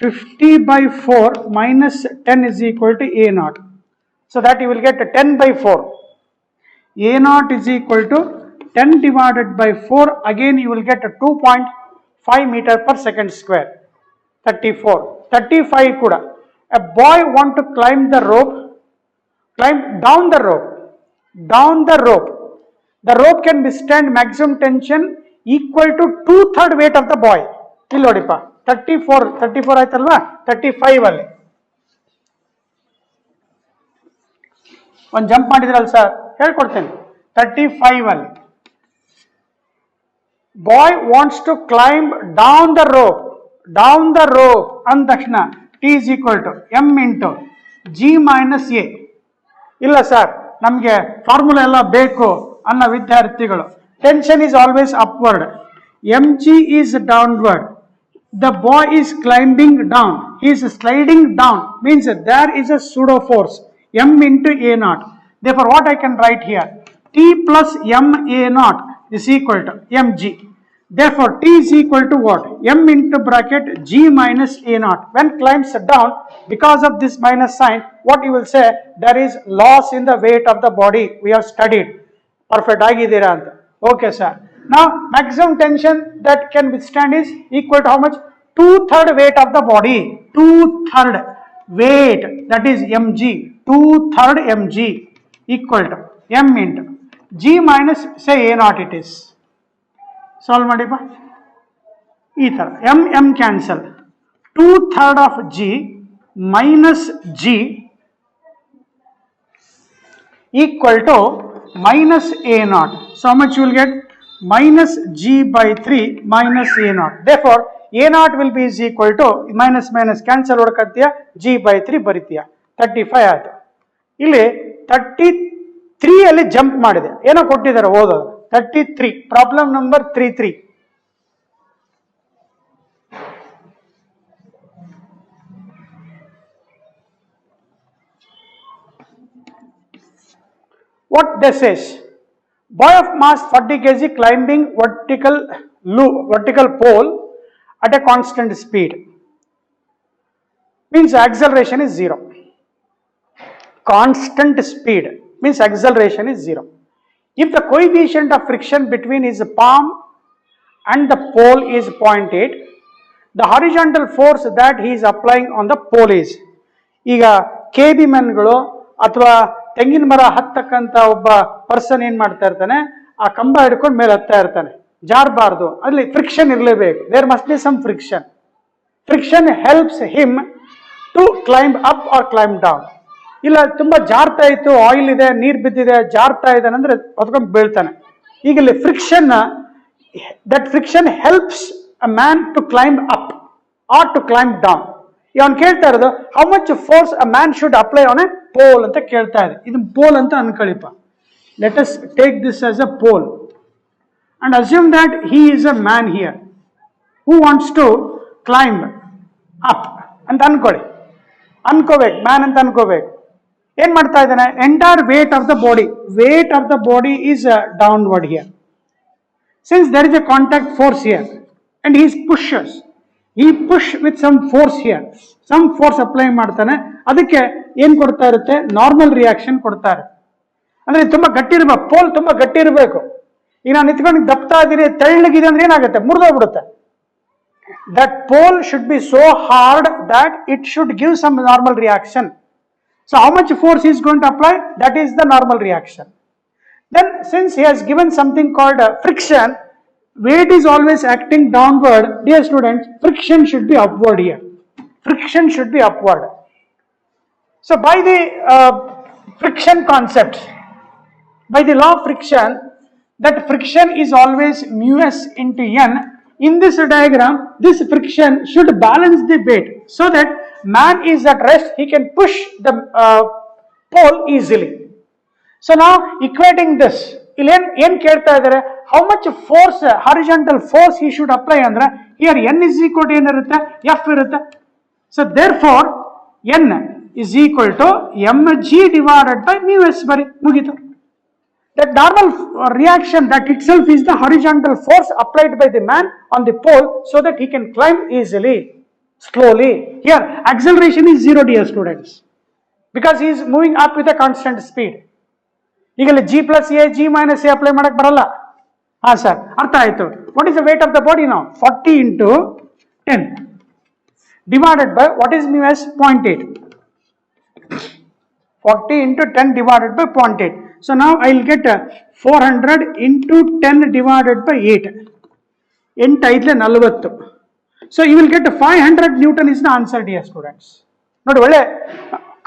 50 by 4 minus 10 is equal to a naught. So that you will get 10 by 4. A naught is equal to 10 divided by 4. Again you will get 2.5 meter per second square. 34. 35 kuda. A boy want to climb the rope, climb down the rope. The rope can withstand maximum tension equal to 2/3 weight of the boy. ಇಲ್ಲಿ ನೋಡಿಪ್ಪ, 34 ಆಯ್ತಲ್ವಾ? 35 ಅಲ್ಲಿ ಒಂದು jump ಮಾಡಿದ್ರಲ್ಲ sir, ಹೇಳ್ಕೊಡ್ತೇನೆ. 35 ಅಲ್ಲಿ boy wants to climb down the rope ಅಂದ ತಕ್ಷಣ T is equal to M into G minus A. ಇಲ್ಲ ಸರ್ ನಮಗೆ ಫಾರ್ಮುಲಾ ಎಲ್ಲ ಬೇಕು ಅನ್ನೋ ವಿದ್ಯಾರ್ಥಿಗಳು, tension is always upward, M G is downward, the boy is climbing down, he is sliding down, means there is a pseudo force m into a naught. Therefore what I can write here, t plus m a naught is equal to mg. Therefore t is equal to what, m into bracket g minus a naught. When climbs down, because of this minus sign, what you will say, there is loss in the weight of the body. We have studied. Perfect agidira anta. Okay sir. Now maximum tension that can withstand is equal to how much, 2/3 weight of the body, 2/3 weight, that is mg, 2/3 mg equal to m into g minus say a naught it is. Solve ಮಾಡಿಪ್ಪ ಈ ತರ m cancel, 2/3 of g minus g equal to minus a naught. So how much you will get, minus g by 3 minus a naught. Therefore a naught will be is equal to minus minus cancel ಹೊಡ್ಕತ್ತೀಯ, g by 3 ಬರಿತೀಯ, 35 ಆಯ್ತು. ಇಲ್ಲಿ 33 ಅಲ್ಲಿ jump ಮಾಡಿದೆ, ಏನೋ ಕೊಟ್ಟಿದ್ದಾರೆ ಓದೋದು, 33 problem number 33. What this is, boy of mass 40 kg climbing vertical pole at a constant speed, means acceleration is 0. Constant speed means acceleration is 0. If the coefficient of friction between his palm and the pole is 0.8, the horizontal force that he is applying on the pole is, ಈಗ KB ಮೆನ್ಗಳು ಅಥವಾ ತೆಂಗಿನ ಮರ ಹತ್ತಕ್ಕಂತ ಒಬ್ಬ person ಏನ್ ಮಾಡ್ತಾ ಇರ್ತಾನೆ, ಆ ಕಂಬ ಹಿಡ್ಕೊಂಡು ಮೇಲೆ ಹತ್ತಾ ಇರ್ತಾನೆ, ಜಾರಬಾರ್ದು, ಅಲ್ಲಿ ಫ್ರಿಕ್ಷನ್ ಇರಲೇಬೇಕು, there must be some friction. Friction helps him to climb up or climb down. ಇಲ್ಲ ತುಂಬಾ ಜಾರ್ತಾ ಇತ್ತು, ಆಯಿಲ್ ಇದೆ, ನೀರ್ ಬಿದ್ದಿದೆ, ಜಾರ್ತಾ ಇದ್ದಾನೆ ಅಂದ್ರೆ ಹೊತ್ಕೊಂಡು ಬೀಳ್ತಾನೆ. ಈಗ ಇಲ್ಲಿ friction, that friction helps a man to climb up or to climb down. ಅವನು ಕೇಳ್ತಾ ಇರೋದು how much force a man should apply on a pole ಅಂತ ಕೇಳ್ತಾ ಇದೆ. ಇದು ಪೋಲ್ ಅಂತ ಅನ್ಕೊಳ್ಳಿಪ್ಪ. Let us take this as a pole and assume that he is a man here who wants to climb up ಅಂತ ಅನ್ಕೋಬೇಕು, man ಅಂತ ಅನ್ಕೋಬೇಕು. ಏನ್ ಮಾಡ್ತಾ ಇದ್ದಾನೆ, entire wait of the body is downward here. Since there is a contact force here and he push with some force here, some force apply ಮಾಡ್ತಾನೆ, ಅದಕ್ಕೆ ಏನ್ ಕೊಡ್ತಾ ಇರುತ್ತೆ, ನಾರ್ಮಲ್ ರಿಯಾಕ್ಷನ್ ಕೊಡ್ತಾ ಇರುತ್ತೆ. ಅಂದ್ರೆ ತುಂಬಾ ಗಟ್ಟಿ ಇರಬೇಕು, ಪೋಲ್ ತುಂಬಾ ಗಟ್ಟಿ ಇರಬೇಕು. ಈಗ ನಾನು ನಿಂತ್ಕೊಂಡು ದಪ್ತಾ ಇದ್ದೀನಿ, ತೆಳ್ಳಗಿದೆ ಅಂದ್ರೆ ಏನಾಗುತ್ತೆ, ಮುರಿದೋಗ್ಬಿಡುತ್ತೆ. That pole should be so hard that it should give some normal reaction. So how much force is going to apply, that is the normal reaction. Then since he has given something called friction, weight is always acting downward. Dear students, friction should be upward here. Friction should be upward. So by the friction concept, by the law of friction, that friction is always mu s into n. In this diagram, this friction should balance the weight so that man is at rest, he can push the pole easily. So now equating this, ಇಲ್ಲಿ ಏನ್ ಕೇಳ್ತಾ ಇದ್ದಾರೆ, how much force, horizontal force he should apply ಅಂದ್ರೆ here n is equal to ಏನಿರುತ್ತೆ, f ಇರುತ್ತೆ. So therefore n is equal to mg divided by mu s ಬರಿ, ಮುಗೀತು. That normal reaction, that itself is the horizontal force applied by the man on the pole so that he can climb easily, slowly. Here acceleration is 0, dear students, because he is moving up with a constant speed. ಈಗಲೇ g plus a, g minus a apply ಮಾಡಕ್ ಬರಲ್ಲ. ಹಾ sir, ಅರ್ಥ ಆಯ್ತು. What is the wait of the body ನಾವು, 40 into 10 divided by what is mu s, 0.8. 40 into 10 divided by 0.8. So now I will get 400 into 10 divided by 8. 8 5 40. So you will get 500 Newton is the answer, dear students. ನೋಡಿ, ಒಳ್ಳೆ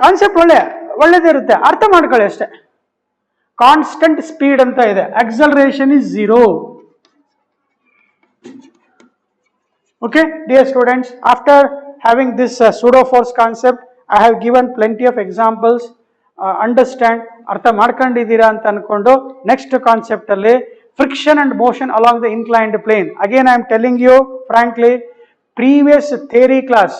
concept, ಒಳ್ಳೆದಿರುತ್ತೆ, ಅರ್ಥ ಮಾಡ್ಕೊಳ್ಳಿ ಅಷ್ಟೇ. Constant speed ಅಂತ ಇದೆ, acceleration is 0. Okay, dear students, after having this pseudo force concept, I have given plenty of examples. Understand, ಅರ್ಥ ಮಾಡ್ಕೊಂಡಿದ್ದೀರಾ ಅಂತ ಅನ್ಕೊಂಡು ನೆಕ್ಸ್ಟ್ ಕಾನ್ಸೆಪ್ಟ್ ಅಲ್ಲಿ friction and motion along the inclined plane. Again I am telling you frankly, previous theory class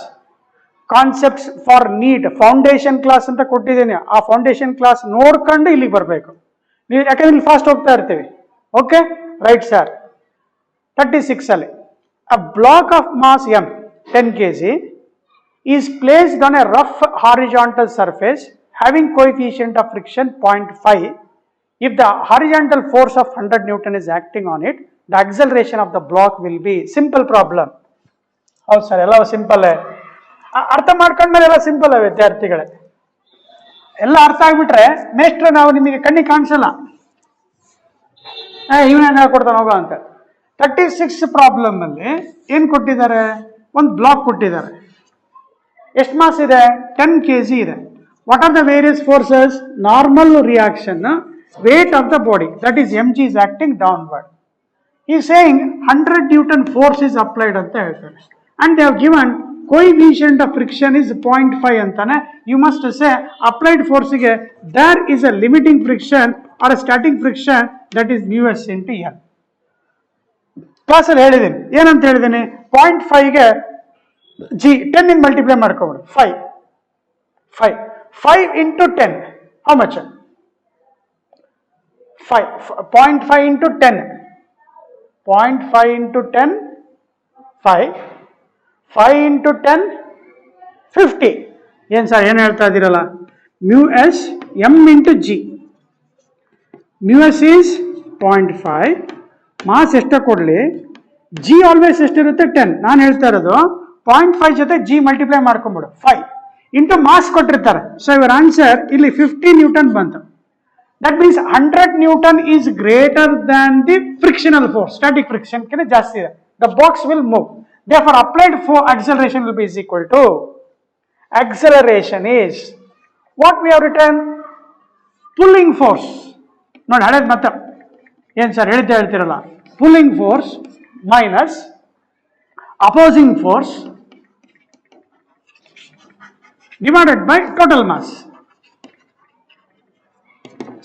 concepts for NEET foundation class ಅಂತ ಕೊಟ್ಟಿದ್ದೀನಿ. ಆ foundation class ನೋಡ್ಕೊಂಡು ಇಲ್ಲಿಗೆ ಬರಬೇಕು ನೀವು, ಯಾಕಂದ್ರೆ ಇಲ್ಲಿ ಫಾಸ್ಟ್ ಹೋಗ್ತಾ ಇರ್ತೀವಿ. Okay, right sir. 36 ಅಲ್ಲಿ a block of mass m 10 kg is placed on a rough horizontal surface having coefficient of friction 0.5. If the horizontal force of 100 Newton is acting on it, the acceleration of the block will be. Simple problem. ಹೌದು sir, ಎಲ್ಲ simple. ಅರ್ಥ ಮಾಡ್ಕೊಂಡ್ಮೇಲೆ ಎಲ್ಲ simple ವಿದ್ಯಾರ್ಥಿಗಳೇ. ಎಲ್ಲ ಅರ್ಥ ಆಗ್ಬಿಟ್ರೆ ಮೇಷ್ಟ್ರ ನಾವು ನಿಮಗೆ ಕಣ್ಣಿಗೆ ಕಾಣಿಸಲ್ಲ, ಇವನೇನು ಹೇಳ್ಕೊಡ್ತಾನೆ ಹೋಗೋ ಅಂತ. 36 ಪ್ರಾಬ್ಲಮ್ ಅಲ್ಲಿ ಏನ್ ಕೊಟ್ಟಿದ್ದಾರೆ, ಒಂದು ಬ್ಲಾಕ್ ಕೊಟ್ಟಿದ್ದಾರೆ. ಎಷ್ಟು ಮಾಸ್ ಇದೆ? 10 kg ಇದೆ. What are the various forces? Normal reaction, wait of the body, that is mg is acting downward. He is saying 100 Newton force is applied ಅಂತ ಹೇಳ್ತಾರೆ. And they have given coefficient of friction is 0.5 ಅಂತಾನೆ. You must say applied force ಗೆ there is a limiting friction or a static friction, that is mu s into n. ಕ್ಲಾಸಲ್ಲಿ ಹೇಳಿದ್ದೀನಿ, ಏನಂತ ಹೇಳಿದ್ದೀನಿ? 0.5ಗೆ G 10 ಇಂದ multiply ಮಾಡ್ಕೊಬಿಡು. 5 into 10 how much? 0.5 into 10, 0.5 into 10 5 into 10 50. ಏನು sir ಏನು ಹೇಳ್ತಾ ಇದ್ದೀರಲ್ಲ? mu s m into g. mu s is 0.5, mass ಎಷ್ಟ ಕೊಡ್ಲಿ, ಜಿ ಆಲ್ವೇಸ್ ಎಷ್ಟಿರುತ್ತೆ? 10. ನಾನು ಹೇಳ್ತಾ ಇರೋದು 0.5 ಜೊತೆ ಜಿ ಮಲ್ಟಿಪ್ಲೈ ಮಾಡ್ಕೊಂಬಿಡು. 5 ಇಂಟು ಮಾಸ್ ಕೊಟ್ಟಿರ್ತಾರೆ. ಸೊ ಇವರ್ ಆನ್ಸರ್ ಇಲ್ಲಿ 50 ನ್ಯೂಟನ್ ಬಂತು. That means 100 Newton is greater than the frictional force. Static friction ಕಿಂತ ಜಾಸ್ತಿ ಇದೆ. The box will move. Therefore applied acceleration will be is equal to, acceleration is what we have written, pulling force. ನೋಡಿ ಹಳೇದು ಮತ್ತೆ ಏನು sir ಹೇಳ್ತಿರಲ್ಲ, pulling force minus opposing force divided by total mass.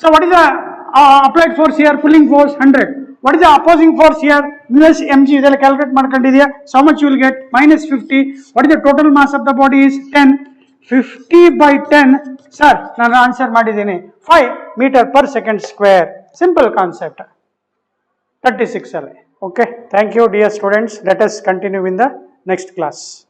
So what is the applied force here? Pulling force 100. What is the opposing force here? Mu s mg. ಇದೆಲ್ಲ calculate ಮಾಡ್ಕೊಂಡಿದೆಯಾ? So much you will get minus 50. What is the total mass of the body is 10. 50 by 10, sir ನಾನು answer ಮಾಡಿದ್ದೀನಿ 5 meter per second square. Simple concept. 36 ಅಲ್ಲಿ. Okay, thank you dear students. Let us continue in the next class.